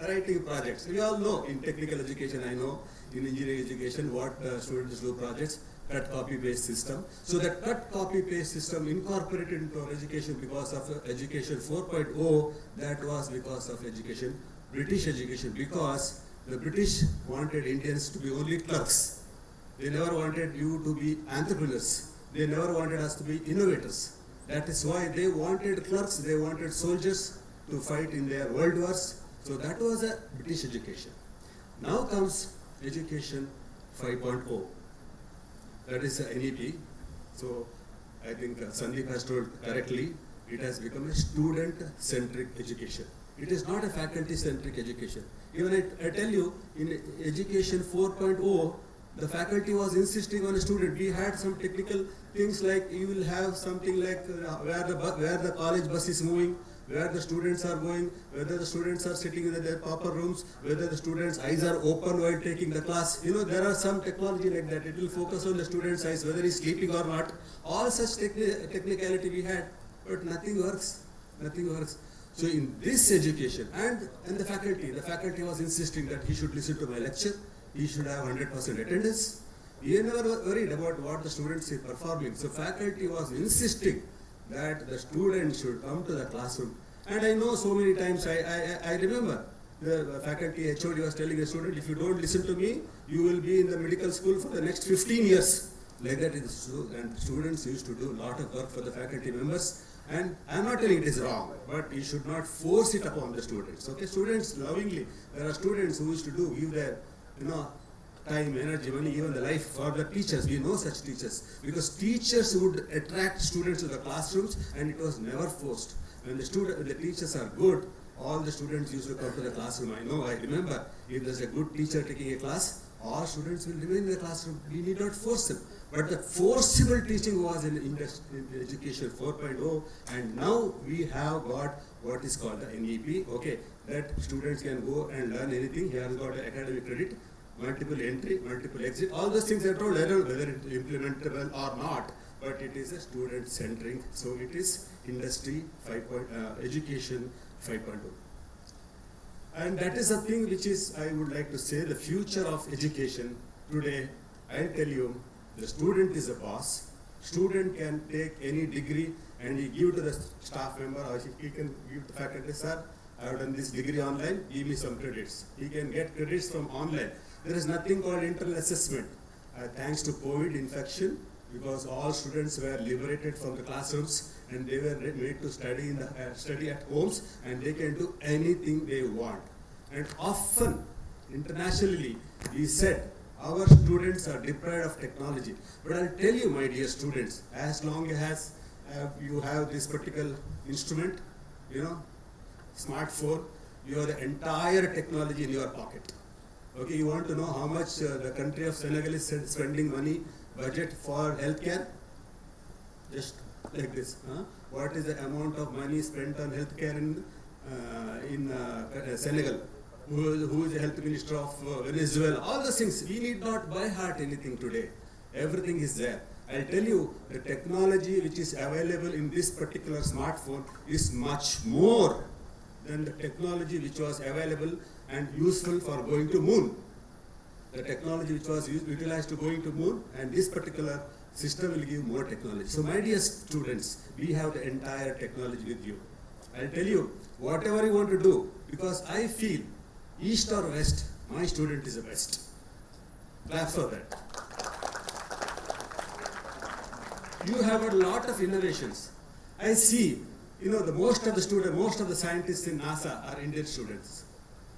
writing projects. We all know in technical education, I know in engineering education what students do projects, cut copy paste system. So that cut copy paste system incorporated into our education because of education 4.0, that was because of education. British education, because the British wanted Indians to be only clerks. They never wanted you to be entrepreneurs. They never wanted us to be innovators. That is why they wanted clerks, they wanted soldiers to fight in their world wars. So that was a British education. Now comes education 5.0. That is a NEP. So I think Sandeep has told correctly, it has become a student-centric education. It is not a faculty-centric education. Even I tell you, in education 4.0, the faculty was insisting on a student. We had some technical things like you will have something like where the college bus is moving, where the students are going, whether the students are sitting in their proper rooms, whether the students' eyes are open while taking the class. You know, there are some technology like that. It will focus on the student's eyes, whether he's sleeping or not. All such technicality we had, but nothing works. Nothing works. So in this education, and the faculty was insisting that he should listen to my lecture, he should have 100% attendance. We never worried about what the students are performing. So faculty was insisting that the students should come to the classroom. And I know so many times, I remember the faculty HOD was telling a student, if you don't listen to me, you will be in the medical school for the next 15 years. Like that is true, and students used to do a lot of work for the faculty members. And I'm not telling it is wrong, but you should not force it upon the students. Okay, students lovingly, there are students who used to give their, time, energy, money, even the life for the teachers. We know such teachers, because teachers would attract students to the classrooms, and it was never forced. When the teachers are good, all the students used to come to the classroom. I remember, if there's a good teacher taking a class, all students will remain in the classroom. We need not force them. But the forcible teaching was in education 4.0, and now we have got what is called the NEP, okay, that students can go and learn anything. He has got an academic credit, multiple entry, multiple exit, all those things I told. I don't know whether it is implementable or not, but it is a student-centric, so it is industry 5.0, education 5.0. And that is a thing which is, I would like to say, the future of education today. I'll tell you, the student is a boss. Student can take any degree and he give to the staff member, or he can give to faculty, sir, I have done this degree online, give me some credits. He can get credits from online. There is nothing called internal assessment. Thanks to COVID infection, because all students were liberated from the classrooms and they were made to study at homes, and they can do anything they want. And often, internationally, we said, our students are deprived of technology. But I'll tell you, my dear students, as long as you have this particular instrument, smartphone, you have the entire technology in your pocket. Okay, you want to know how much the country of Senegal is spending money, budget for healthcare? Just like this. What is the amount of money spent on healthcare in Senegal? Who is the health minister of Venezuela? All those things. We need not by heart anything today. Everything is there. I'll tell you, the technology which is available in this particular smartphone is much more than the technology which was available and useful for going to moon. The technology which was utilized to going to moon, and this particular system will give more technology. So my dear students, we have the entire technology with you. I'll tell you, whatever you want to do, because I feel east or west, my student is the best. Claps for that. You have a lot of innovations. I see, the most of the students, most of the scientists in NASA are Indian students.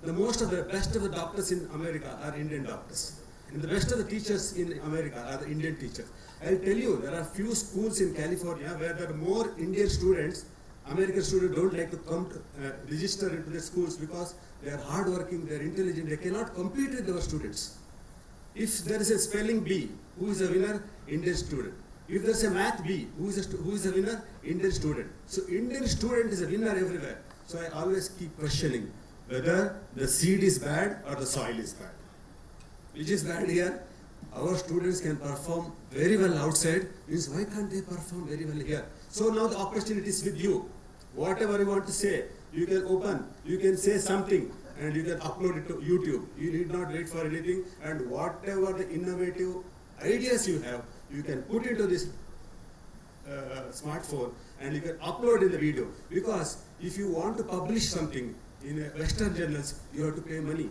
The best of the doctors in America are Indian doctors. And the best of the teachers in America are the Indian teachers. I'll tell you, there are few schools in California where there are more Indian students. American students don't like to come to register into the schools because they are hardworking, they are intelligent, they cannot compete with our students. If there is a spelling bee, who is a winner? Indian student. If there is a math bee, who is a winner? Indian student. So Indian student is a winner everywhere. So I always keep questioning whether the seed is bad or the soil is bad. Which is bad here? Our students can perform very well outside, means why can't they perform very well here? So now the opportunity is with you. Whatever you want to say, you can open, you can say something, and you can upload it to YouTube. You need not wait for anything, and whatever the innovative ideas you have, you can put into this smartphone, and you can upload in the video. Because if you want to publish something in Western journals, you have to pay money.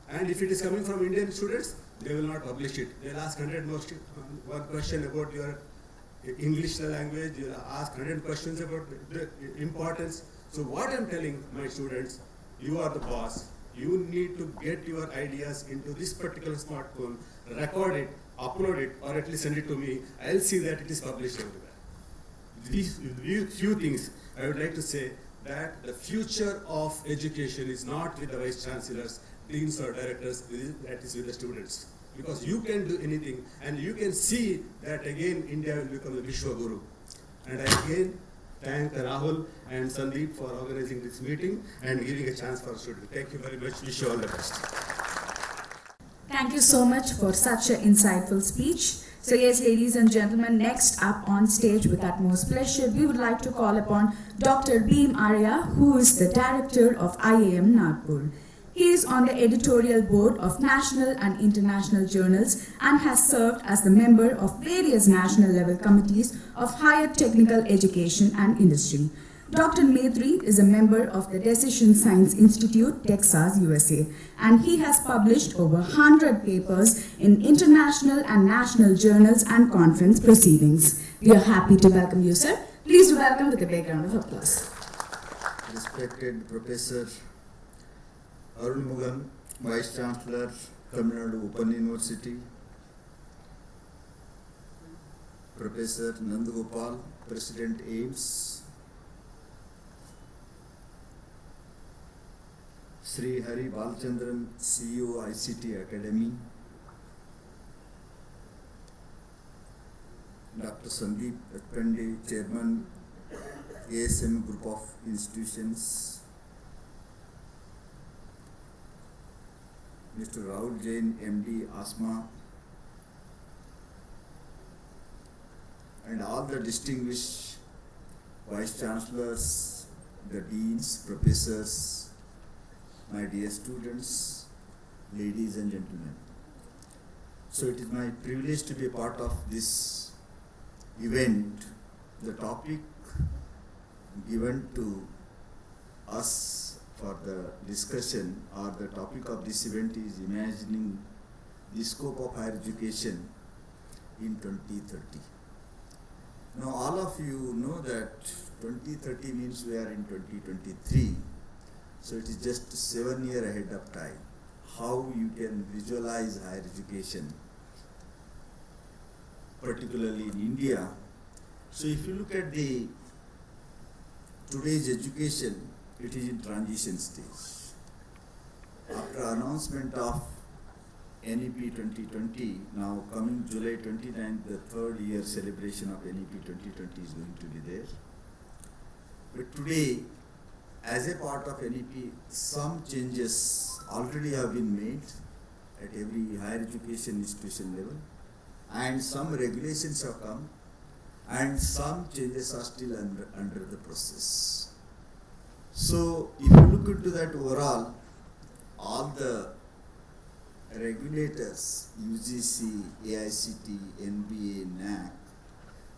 And if it is coming from Indian students, they will not publish it. They'll ask 100 more one question about your English language, you'll ask 100 questions about the importance. So what I'm telling my students, you are the boss. You need to get your ideas into this particular smartphone, record it, upload it, or at least send it to me. I'll see that it is published everywhere. These few things I would like to say, that the future of education is not with the vice chancellors, deans or directors, that is with the students. Because you can do anything, and you can see that again India will become a Vishwa Guru. And I again thank Rahul and Sandeep for organizing this meeting and giving a chance for students. Thank you very much. Wish you all the best. Thank you so much for such an insightful speech. So yes, ladies and gentlemen, next up on stage with utmost pleasure, we would like to call upon Dr. Bhimraya, who is the director of IAM Nagpur. He is on the editorial board of national and international journals and has served as the member of various national level committees of higher technical education and industry. Dr. Metri is a member of the Decision Science Institute, Texas, USA, and he has published over 100 papers in international and national journals and conference proceedings. We are happy to welcome you, sir. Please welcome with a big round of applause. Respected Professor Arunmugam, Vice Chancellor, Tamil Nadu Open University, Professor Nandgopal, President AIMS, Sree Hari Balchandran, CEO ICT Academy, Dr. Sandeep Pachpande, Chairman ASM Group of Institutions, Mr. Rahul Jain, MD, ASMA, and all the distinguished Vice Chancellors, the Deans, Professors, my dear students, ladies and gentlemen. So it is my privilege to be a part of this event. The topic given to us for the discussion, or the topic of this event, is imagining the scope of higher education in 2030. Now all of you know that 2030 means we are in 2023, so it is just 7 years ahead of time. How you can visualize higher education, particularly in India. So if you look at the today's education, it is in transition stage. After announcement of NEP 2020, now coming July 29th, the third year celebration of NEP 2020 is going to be there. But today, as a part of NEP, some changes already have been made at every higher education institution level, and some regulations have come, and some changes are still under the process. So if you look into that overall, all the regulators, UGC, AICT, NBA, NAC,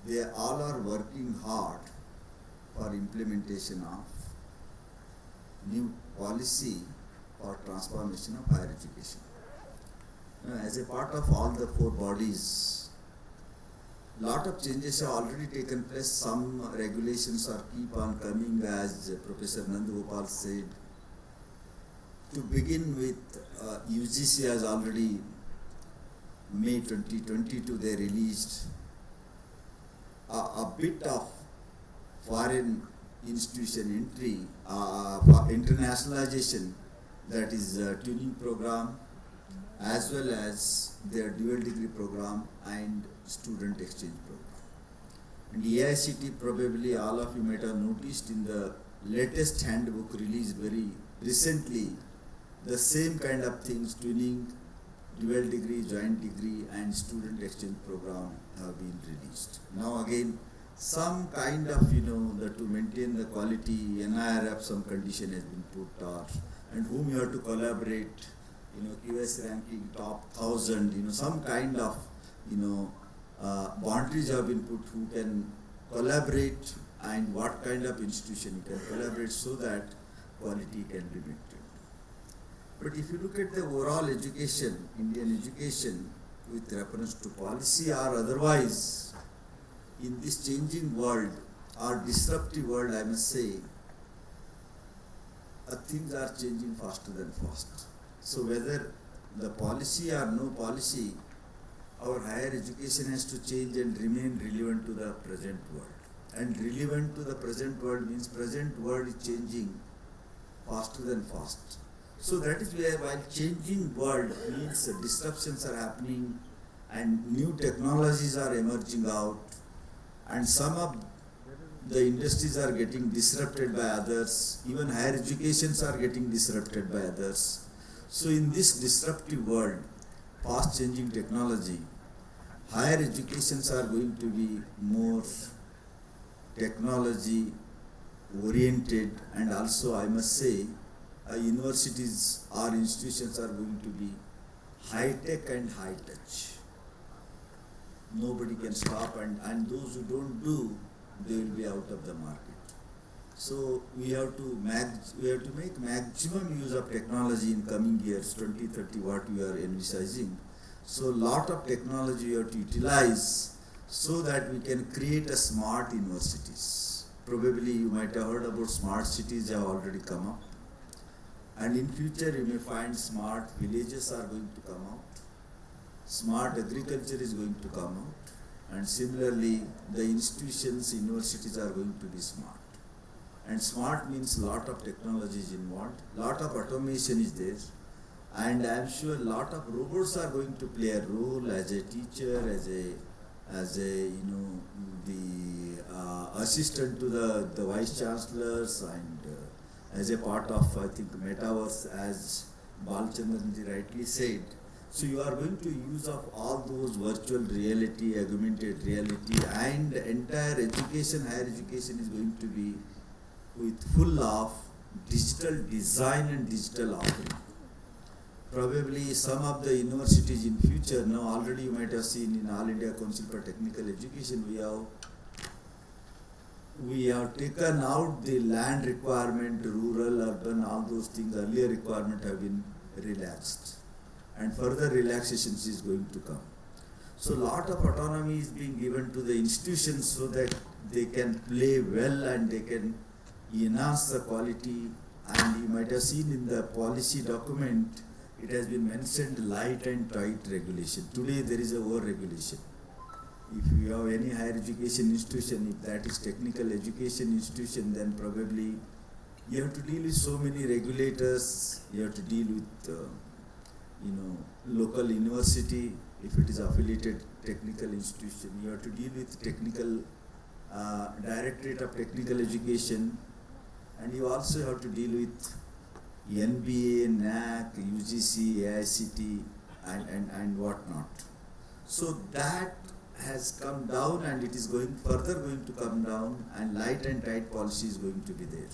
they all are working hard for implementation of new policy for transformation of higher education. Now, as a part of all the four bodies, lot of changes have already taken place. Some regulations are keep on coming, as Professor Nandgopal said. To begin with, UGC has already, May 2022, they released a bit of foreign institution entry, for internationalization, that is tuning program, as well as their dual degree program and student exchange program. And AICT, probably all of you might have noticed in the latest handbook released very recently, the same kind of things, tuning, dual degree, joint degree and student exchange program have been released. Now again, some kind of, to maintain the quality, NIRF, some condition has been put, and whom you have to collaborate, QS ranking top 1000, some kind of, boundaries have been put, who can collaborate and what kind of institution you can collaborate so that quality can be maintained. But if you look at the overall education, Indian education, with reference to policy or otherwise, in this changing world or disruptive world, I must say, things are changing faster than fast. So whether the policy or no policy, our higher education has to change and remain relevant to the present world. And relevant to the present world means present world is changing faster than fast. So that is where, while changing world means disruptions are happening and new technologies are emerging out, and some of the industries are getting disrupted by others, even higher educations are getting disrupted by others. So in this disruptive world, fast changing technology, higher educations are going to be more technology oriented, and also I must say universities or institutions are going to be high tech and high touch. Nobody can stop, and those who don't do, they will be out of the market. So we have to make maximum use of technology in coming years, 2030, what we are envisaging. So lot of technology we have to utilize so that we can create a smart universities. Probably you might have heard about smart cities have already come up. And in future you may find smart villages are going to come out. Smart agriculture is going to come out. And similarly, the institutions, universities are going to be smart. And smart means lot of technology is involved, lot of automation is there. And I am sure a lot of robots are going to play a role as a teacher, as a the assistant to the vice chancellors, and as a part of, I think, metaverse, as Balchandranji rightly said. So you are going to use of all those virtual reality, augmented reality, and entire education, higher education is going to be with full of digital design and digital offering. Probably some of the universities in future, now already you might have seen in All India Council for Technical Education, we have taken out the land requirement, rural, urban, all those things, earlier requirement have been relaxed. And further relaxations is going to come. So lot of autonomy is being given to the institutions so that they can play well and they can enhance the quality. And you might have seen in the policy document, it has been mentioned light and tight regulation. Today there is a over-regulation. If you have any higher education institution, if that is technical education institution, then probably you have to deal with so many regulators, you have to deal with local university, if it is affiliated technical institution, you have to deal with technical Directorate of Technical Education, and you also have to deal with NBA, NAC, UGC, AICT, and whatnot. So that has come down, and it is going to come down, and light and tight policy is going to be there.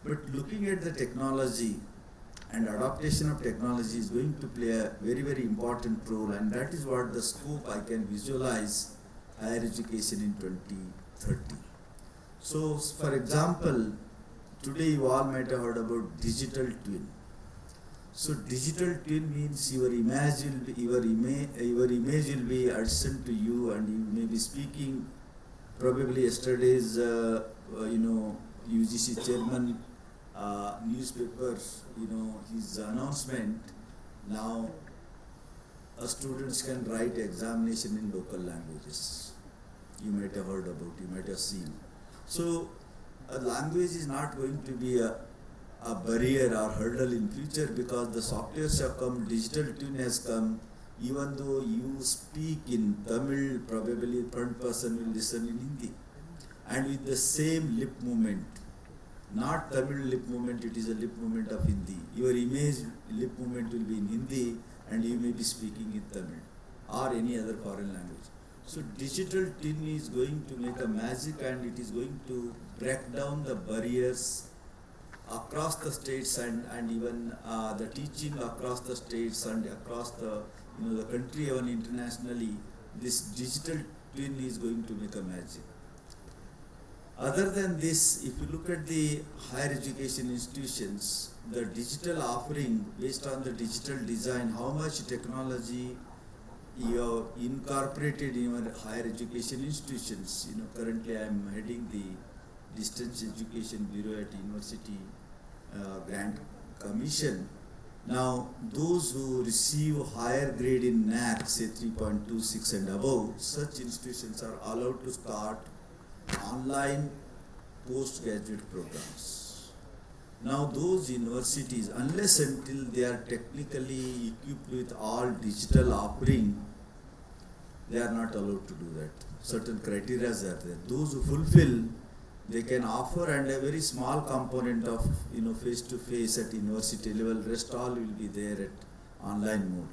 But looking at the technology and adaptation of technology is going to play a very, very important role, and that is what the scope I can visualize higher education in 2030. So, for example, today you all might have heard about digital twin. So digital twin means your image will be adjacent to you, and you may be speaking. Probably yesterday's UGC chairman newspaper, his announcement. Now students can write examination in local languages. You might have heard about, you might have seen. So a language is not going to be a barrier or hurdle in future, because the softwares have come, digital twin has come. Even though you speak in Tamil, probably front person will listen in Hindi, and with the same lip movement, not Tamil lip movement, it is a lip movement of Hindi. Your image lip movement will be in Hindi, and you may be speaking in Tamil or any other foreign language. So digital twin is going to make a magic, and it is going to break down the barriers across the states, and even the teaching across the states and across the the country, even internationally. This digital twin is going to make a magic. Other than this, if you look at the higher education institutions, the digital offering based on the digital design, how much technology you have incorporated in your higher education institutions. Currently I am heading the Distance Education Bureau at University Grant Commission. Now, those who receive higher grade in NAAC, say 3.26 and above, such institutions are allowed to start online postgraduate programs. Now, those universities, unless until they are technically equipped with all digital offering, they are not allowed to do that. Certain criteria are there. Those who fulfill, they can offer, and a very small component of face-to-face at university level. Rest all will be there at online mode.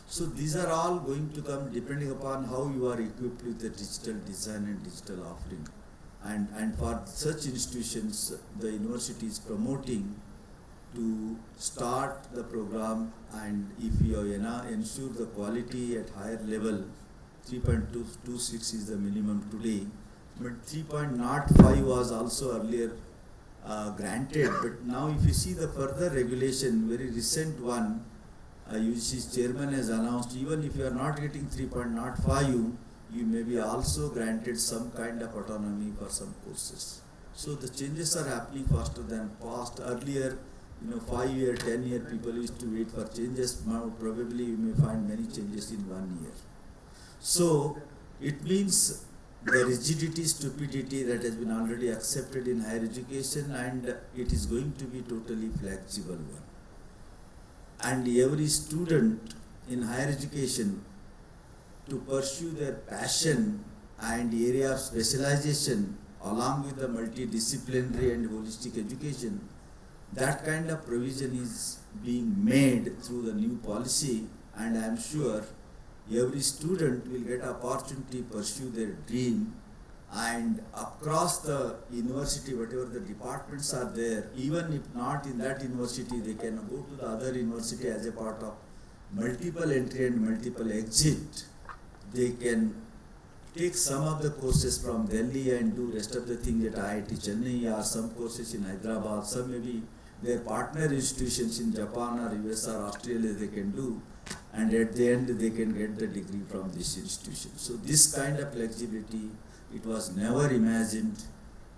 So these are all going to come depending upon how you are equipped with the digital design and digital offering. And for such institutions, the university is promoting to start the program, and if you ensure the quality at higher level, 3.26 is the minimum today. But 3.05 was also earlier granted, but now if you see the further regulation, very recent one, UGC's chairman has announced, even if you are not getting 3.05, you may be also granted some kind of autonomy for some courses. So the changes are happening faster than past. Earlier, 5-year, 10-year people used to wait for changes. Now probably you may find many changes in 1 year. So it means the rigidity, stupidity that has been already accepted in higher education, and it is going to be totally flexible one. And every student in higher education, to pursue their passion and area of specialization along with the multidisciplinary and holistic education, that kind of provision is being made through the new policy, and I am sure every student will get opportunity to pursue their dream, and across the university, whatever the departments are there, even if not in that university, they can go to the other university as a part of multiple entry and multiple exit. They can take some of the courses from Delhi and do rest of the things at IIT Chennai, or some courses in Hyderabad, some maybe their partner institutions in Japan or US or Australia they can do, and at the end they can get the degree from this institution. So this kind of flexibility, it was never imagined,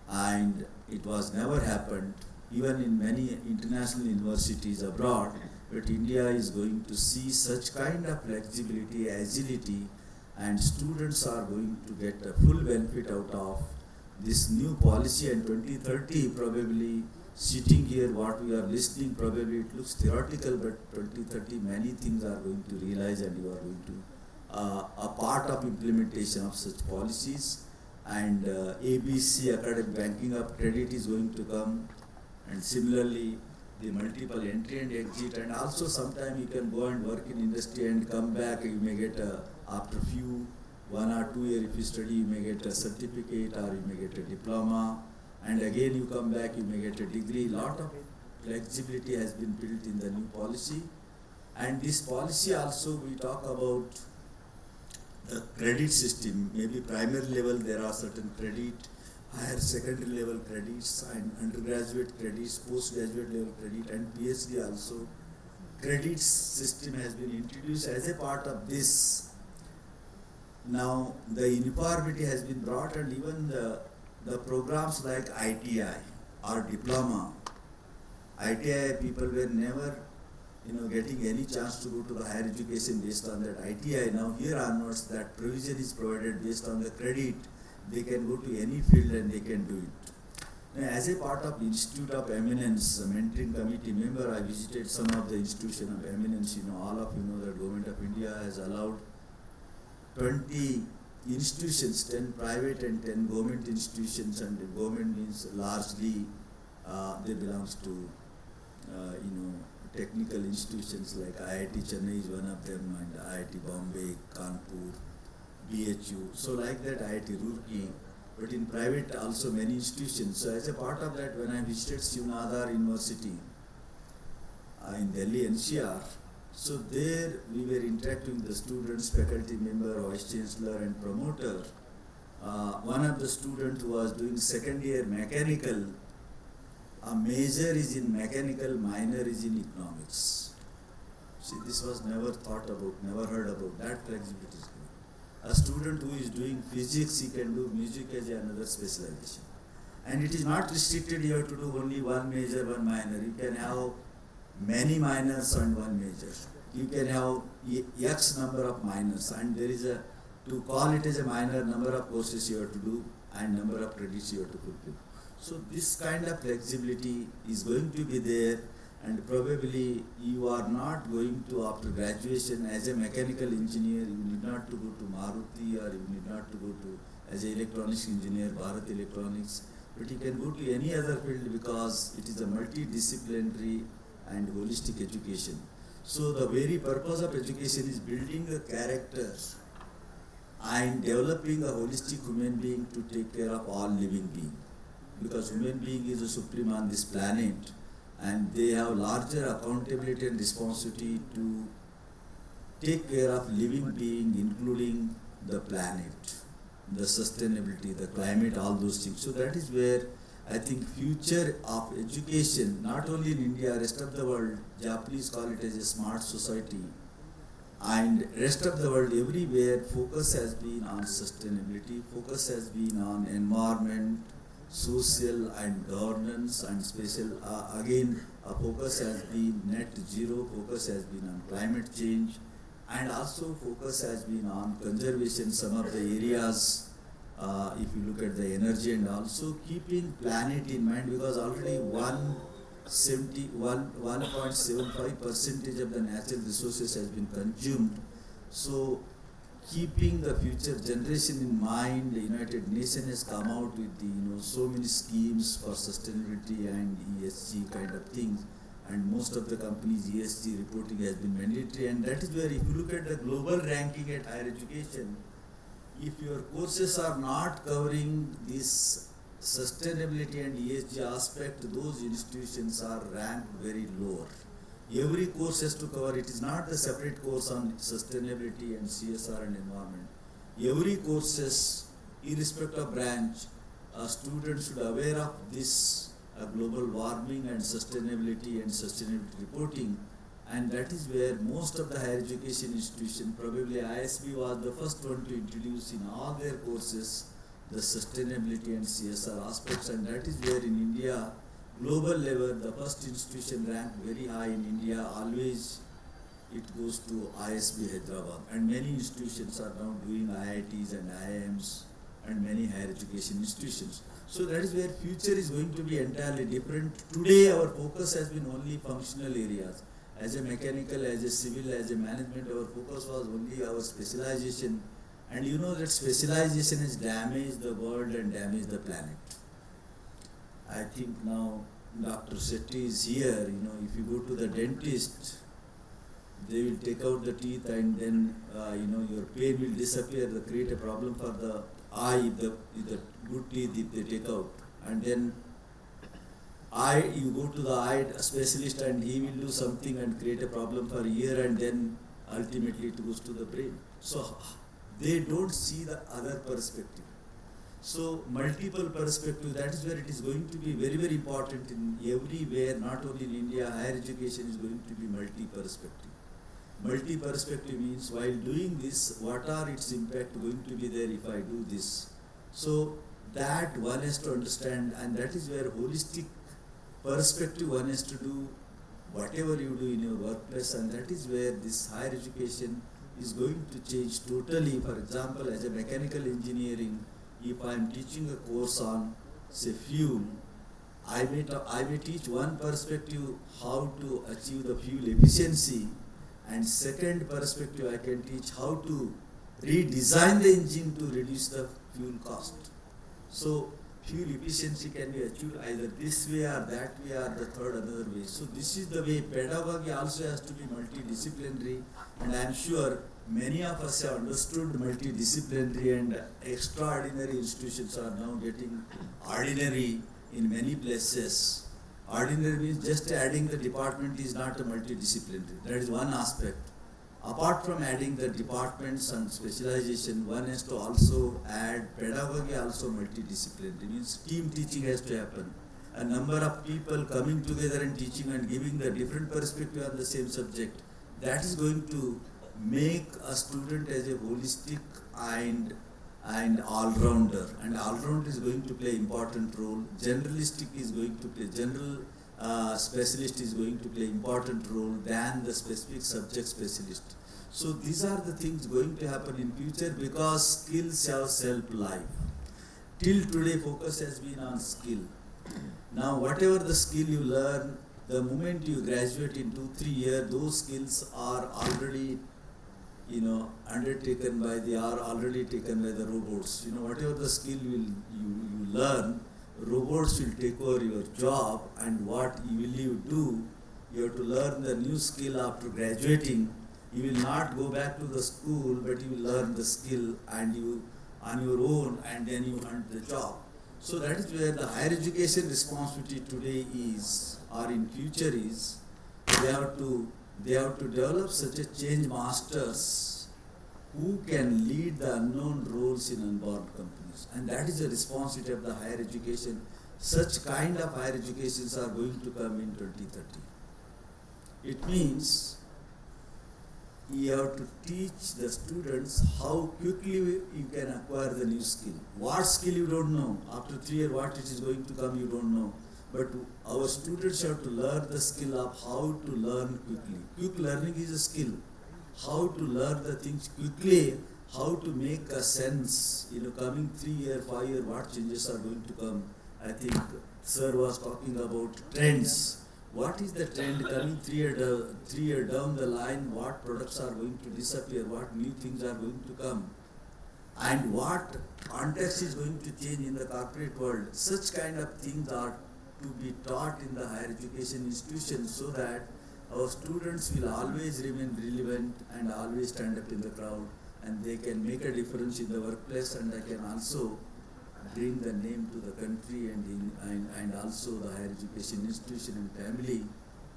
and it was never happened, even in many international universities abroad. But India is going to see such kind of flexibility, agility, and students are going to get a full benefit out of this new policy. And 2030, probably sitting here, what we are listening, probably it looks theoretical, but 2030 many things are going to realize, and you are going to a part of implementation of such policies. And ABC, academic banking of credit, is going to come, and similarly the multiple entry and exit, and also sometime you can go and work in industry and come back. You may get after few 1 or 2 years if you study, you may get a certificate or you may get a diploma, and again you come back, you may get a degree. Lot of flexibility has been built in the new policy. And this policy also, we talk about the credit system. Maybe primary level there are certain credit, higher secondary level credits, and undergraduate credits, postgraduate level credit, and PhD also. Credit system has been introduced as a part of this. Now the uniformity has been brought, and even the programs like ITI or diploma. ITI people were never getting any chance to go to the higher education based on that ITI. Now here onwards that provision is provided based on the credit. They can go to any field and they can do it. Now, as a part of Institute of Eminence, a mentoring committee member, I visited some of the institution of eminence. All of you know that Government of India has allowed 20 institutions, 10 private and 10 government institutions, and the government means largely they belongs to technical institutions like IIT Chennai is one of them, and IIT Bombay, Kanpur, BHU. So like that IIT Roorkee, but in private also many institutions. So as a part of that, when I visited Srinagar University in Delhi NCR, so there we were interacting with the students, faculty member, vice chancellor and promoter. One of the students who was doing second year mechanical, a major is in mechanical, minor is in economics. See, this was never thought about, never heard about. That flexibility is good. A student who is doing physics, he can do music as another specialization. And it is not restricted, you have to do only one major, one minor. You can have many minors and one major. You can have X number of minors, and there is to call it as a minor, number of courses you have to do and number of credits you have to fulfill. So this kind of flexibility is going to be there, and probably you are not going to, after graduation as a mechanical engineer, you need not to go to Maruti, or you need not to go to as an electronics engineer, Bharat Electronics, but you can go to any other field because it is a multidisciplinary and holistic education. So the very purpose of education is building a character and developing a holistic human being to take care of all living beings. Because human being is a supreme on this planet, and they have larger accountability and responsibility to take care of living being, including the planet, the sustainability, the climate, all those things. So that is where I think future of education, not only in India, rest of the world, Japanese call it as a smart society, and rest of the world, everywhere, focus has been on sustainability, focus has been on environment, social and governance, and special, again, a focus has been net zero, focus has been on climate change, and also focus has been on conservation, some of the areas, if you look at the energy, and also keeping planet in mind, because already 1.75% of the natural resources has been consumed. So keeping the future generation in mind, the United Nations has come out with so many schemes for sustainability and ESG kind of things, and most of the companies ESG reporting has been mandatory, and that is where if you look at the global ranking at higher education, if your courses are not covering this sustainability and ESG aspect, those institutions are ranked very lower. Every course has to cover, it is not a separate course on sustainability and CSR and environment. Every courses, irrespective of branch, a student should be aware of this global warming and sustainability reporting, and that is where most of the higher education institutions, probably ISB was the first one to introduce in all their courses the sustainability and CSR aspects, and that is where in India, global level, the first institution ranked very high in India, always it goes to ISB Hyderabad, and many institutions are now doing IITs and IIMs and many higher education institutions. So that is where future is going to be entirely different. Today our focus has been only functional areas. As a mechanical, as a civil, as a management, our focus was only our specialization, and you know that specialization has damaged the world and damaged the planet. I think now Dr. Shetty is here, if you go to the dentist, they will take out the teeth, and then your pain will disappear, they create a problem for the eye, if the good teeth if they take out, and then you go to the eye specialist and he will do something and create a problem for a year, and then ultimately it goes to the brain. So they don't see the other perspective. So multiple perspective, that is where it is going to be very, very important in everywhere, not only in India. Higher education is going to be multi-perspective. Multi-perspective means while doing this, what are its impact going to be there if I do this? So that one has to understand, and that is where holistic perspective one has to do whatever you do in your workplace, and that is where this higher education is going to change totally. For example, as a mechanical engineering, if I am teaching a course on, say, fuel, I may teach one perspective how to achieve the fuel efficiency, and second perspective I can teach how to redesign the engine to reduce the fuel cost. So fuel efficiency can be achieved either this way or that way or the third another way. So this is the way pedagogy also has to be multidisciplinary, and I am sure many of us have understood multidisciplinary, and extraordinary institutions are now getting ordinary in many places. Ordinary means just adding the department is not a multidisciplinary. That is one aspect. Apart from adding the departments and specialization, one has to also add pedagogy, also multidisciplinary. Means team teaching has to happen. A number of people coming together and teaching and giving the different perspective on the same subject. That is going to make a student as a holistic and all-rounder. And all-round is going to play important role. Generalistic is going to play, specialist is going to play important role than the specific subject specialist. So these are the things going to happen in future, because skills have self-life. Till today focus has been on skill. Now whatever the skill you learn, the moment you graduate in 2-3 years, those skills are already undertaken by already taken by the robots. Whatever the skill you learn, robots will take over your job, and what will you do? You have to learn the new skill after graduating. You will not go back to the school, but you will learn the skill and you on your own, and then you hunt the job. So that is where the higher education responsibility today is, or in future is, they have to develop such a change masters who can lead the unknown roles in unborn companies. And that is the responsibility of the higher education. Such kind of higher educations are going to come in 2030. It means you have to teach the students how quickly you can acquire the new skill. What skill you don't know. After 3 years, what it is going to come, you don't know. But our students have to learn the skill of how to learn quickly. Quick learning is a skill. How to learn the things quickly, how to make a sense, coming 3 years, 5 years, what changes are going to come. I think Sir was talking about trends. What is the trend coming 3 years down the line? What products are going to disappear? What new things are going to come? And what context is going to change in the corporate world? Such kind of things are to be taught in the higher education institutions, so that our students will always remain relevant and always stand up in the crowd, and they can make a difference in the workplace, and they can also bring the name to the country and also the higher education institution and family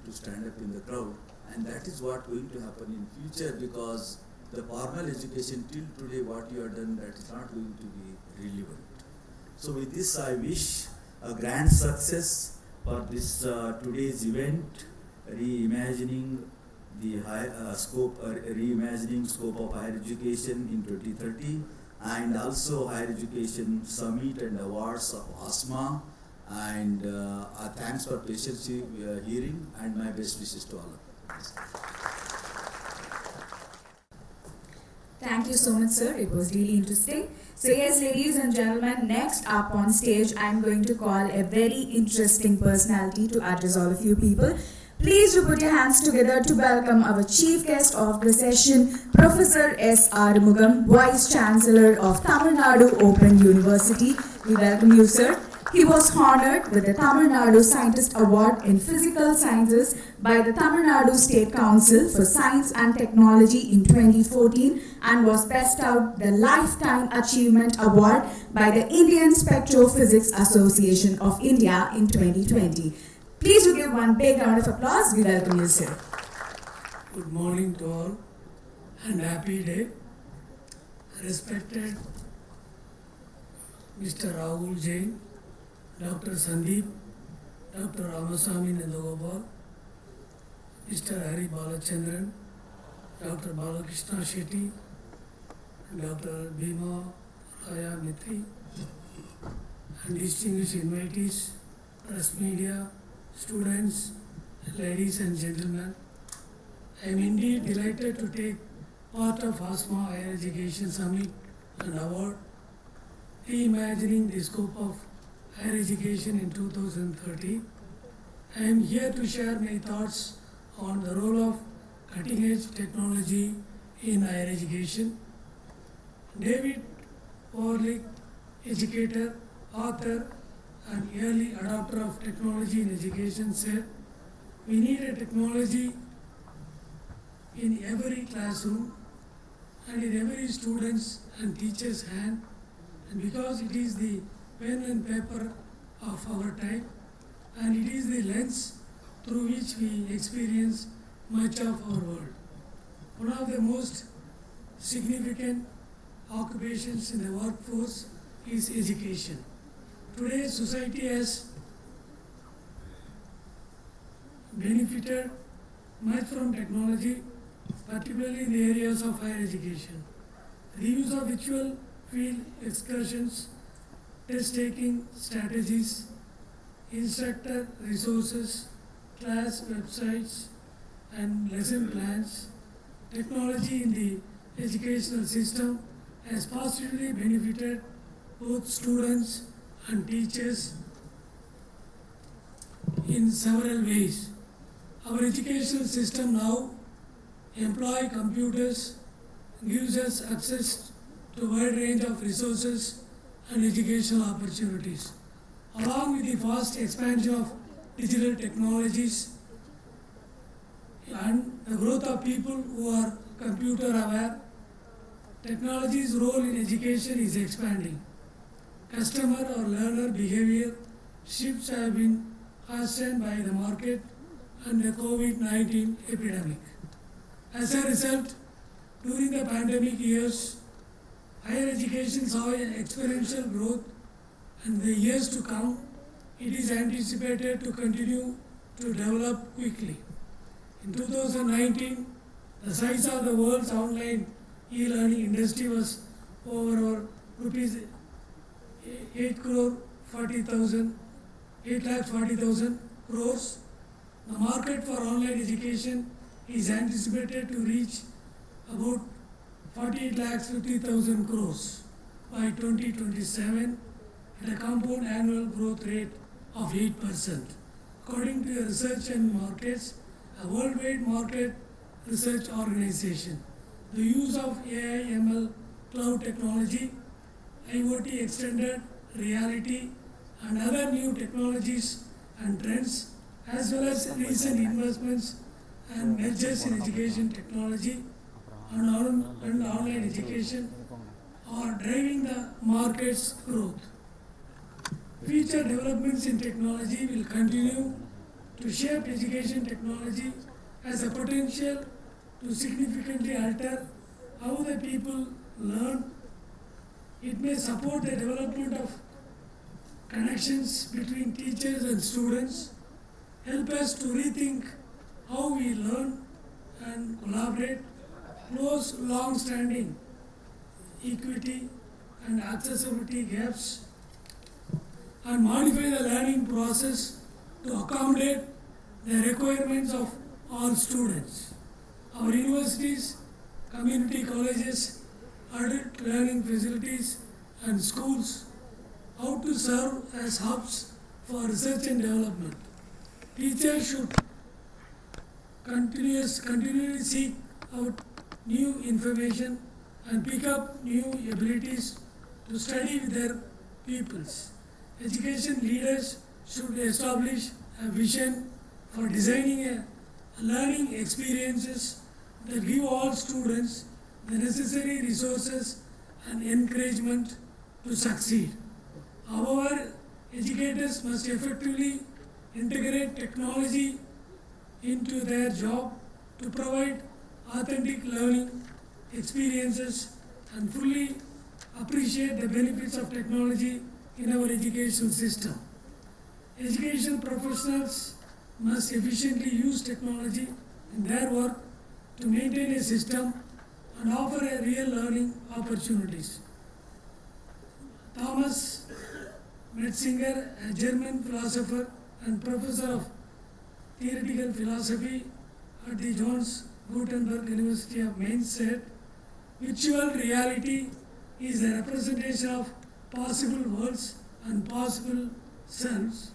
to stand up in the crowd. And that is what going to happen in future, because the formal education till today, what you have done, that is not going to be relevant. So with this, I wish a grand success for this today's event, reimagining the reimagining scope of higher education in 2030, and also higher education summit and awards of ASMA. And thanks for patiently hearing, and my best wishes to all of you. Thank you so much, sir. It was really interesting. So yes, ladies and gentlemen, next up on stage, I'm going to call a very interesting personality to address all of you people. Please do put your hands together to welcome our chief guest of the session, Professor S. Arumugam, Vice Chancellor of Tamil Nadu Open University. We welcome you, sir. He was honored with the Tamil Nadu Scientist Award in Physical Sciences by the Tamil Nadu State Council for Science and Technology in 2014 and was bestowed the Lifetime Achievement Award by the Indian Spectrophysics Association of India in 2020. Please do give one big round of applause. We welcome you, sir. Good morning to all and happy day. Respected Mr. Rahul Jain, Dr. Sandeep, Dr. Ramaswamy Nandgopal, Mr. Hari Balachandran, Dr. Balakrishna Shetty, Dr. Bhimraya Metri, and distinguished invitees, press media, students, ladies and gentlemen. I am indeed delighted to take part of ASMA Higher Education Summit and Award, Reimagining the Scope of Higher Education in 2030. I am here to share my thoughts on the role of cutting-edge technology in higher education. David Orlick, educator, author, and early adopter of technology in education, said, "We need a technology in every classroom and in every student's and teacher's hand, and because it is the pen and paper of our time, and it is the lens through which we experience much of our world. One of the most significant occupations in the workforce is education. Today, society has benefited much from technology, particularly in the areas of higher education. The use of virtual field excursions, test-taking strategies, instructor resources, class websites, and lesson plans. Technology in the educational system has positively benefited both students and teachers in several ways. Our educational system now employ computers, gives us access to a wide range of resources and educational opportunities. Along with the fast expansion of digital technologies and the growth of people who are computer aware, technology's role in education is expanding. Customer or learner behavior shifts have been hastened by the market and the COVID-19 epidemic. As a result, during the pandemic years, higher education saw an exponential growth, and the years to come, it is anticipated to continue to develop quickly. In 2019, the size of the world's online e-learning industry was over rupees 8,40,000 crores. The market for online education is anticipated to reach about 48,50,000 crores by 2027 at a compound annual growth rate of 8%. According to the Research and Markets, a worldwide market research organization, the use of AI, ML, cloud technology, IoT extended reality, and other new technologies and trends, as well as recent investments and mergers in education technology and online education are driving the market's growth. Future developments in technology will continue to shape education technology as a potential to significantly alter how the people learn. It may support the development of connections between teachers and students, help us to rethink how we learn and collaborate, close long-standing equity and accessibility gaps, and modify the learning process to accommodate the requirements of all students. Our universities, community colleges, adult learning facilities, and schools how to serve as hubs for research and development. Teachers should continually seek out new information and pick up new abilities to study with their pupils. Education leaders should establish a vision for designing a learning experiences that give all students the necessary resources and encouragement to succeed. However, educators must effectively integrate technology into their job to provide authentic learning experiences and fully appreciate the benefits of technology in our education system. Education professionals must efficiently use technology in their work to maintain a system and offer a real learning opportunities. Thomas Metzinger, a German philosopher and professor of theoretical philosophy at the Johns Gutenberg University of Mainz, said, "Virtual reality is a representation of possible worlds and possible selves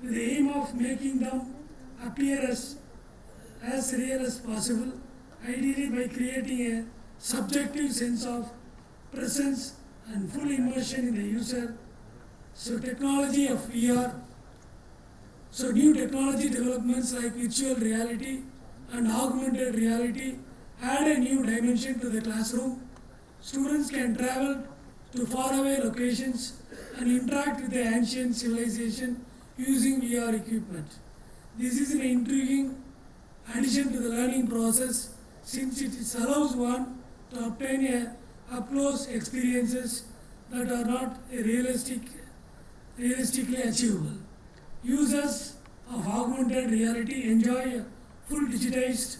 with the aim of making them appear as real as possible, ideally by creating a subjective sense of presence and full immersion in the user." So technology of VR, so new technology developments like virtual reality and augmented reality add a new dimension to the classroom. Students can travel to faraway locations and interact with the ancient civilization using VR equipment. This is an intriguing addition to the learning process since it allows one to obtain a up-close experiences that are not realistically achievable. Users of augmented reality enjoy a full digitized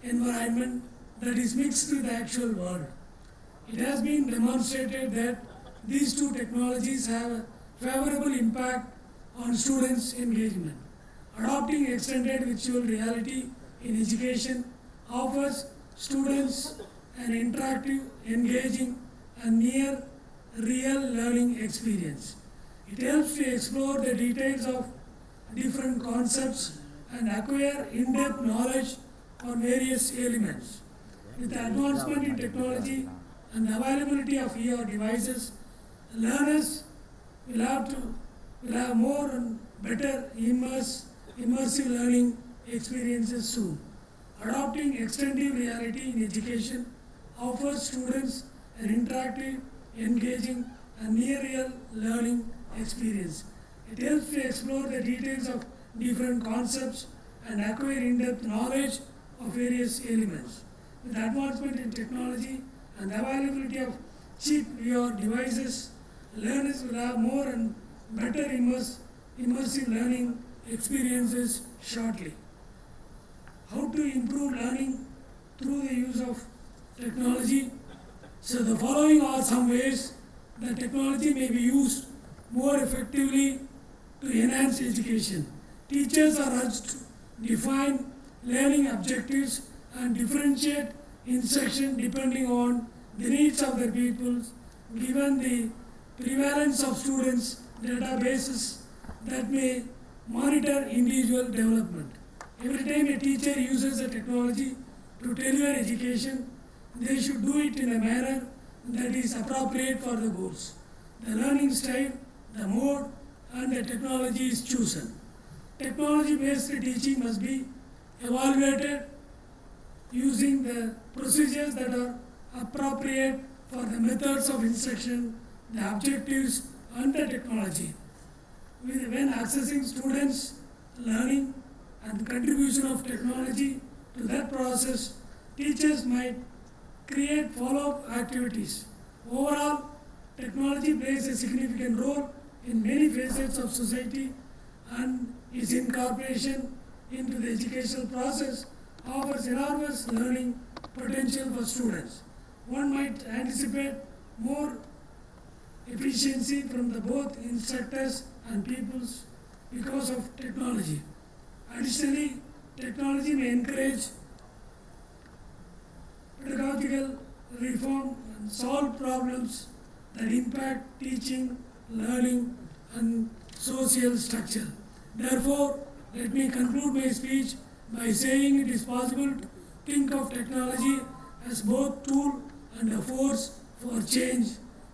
environment that is mixed with the actual world. It has been demonstrated that these two technologies have a favorable impact on students' engagement. Adopting extended virtual reality in education offers students an interactive, engaging, and near real learning experience. It helps to explore the details of different concepts and acquire in-depth knowledge on various elements. With the advancement in technology and the availability of VR devices, learners will have more and better immersive learning experiences soon. Adopting extended reality in education offers students an interactive, engaging, and near real learning experience. It helps to explore the details of different concepts and acquire in-depth knowledge of various elements. With advancement in technology and the availability of cheap VR devices, learners will have more and better immersive learning experiences shortly. How to improve learning through the use of technology? So the following are some ways that technology may be used more effectively to enhance education. Teachers are urged to define learning objectives and differentiate instruction depending on the needs of their pupils, given the prevalence of students' databases that may monitor individual development. Every time a teacher uses a technology to deliver education, they should do it in a manner that is appropriate for the goals. The learning style, the mode, and the technology is chosen. Technology-based teaching must be evaluated using the procedures that are appropriate for the methods of instruction, the objectives, and the technology. When assessing students' learning and the contribution of technology to that process, teachers might create follow-up activities. Overall, technology plays a significant role in many facets of society, and its incorporation into the educational process offers enormous learning potential for students. One might anticipate more efficiency from the both instructors and pupils because of technology. Additionally, technology may encourage pedagogical reform and solve problems that impact teaching, learning, and social structure. Therefore, let me conclude my speech by saying it is possible to think of technology as both tool and a force for change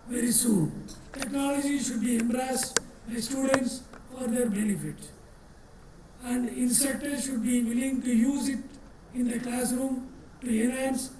very soon. Technology should be embraced by students for their benefit. And instructors should be willing to use it in the classroom to enhance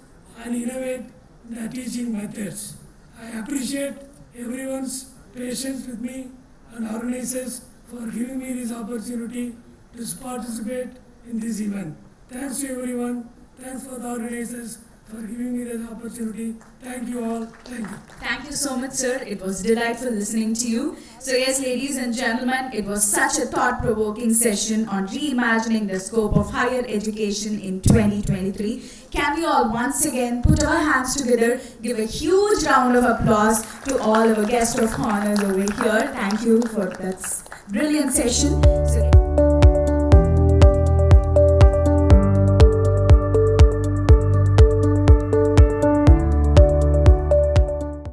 and innovate the teaching methods. I appreciate everyone's patience with me and organizers for giving me this opportunity to participate in this event. Thanks to everyone. Thanks for the organizers for giving me this opportunity. Thank you all. Thank you. Thank you so much, sir. It was delightful listening to you. So yes, ladies and gentlemen, it was such a thought-provoking session on reimagining the scope of higher education in 2023. Can we all once again put our hands together, give a huge round of applause to all our guests of honors over here. Thank you for that brilliant session. So,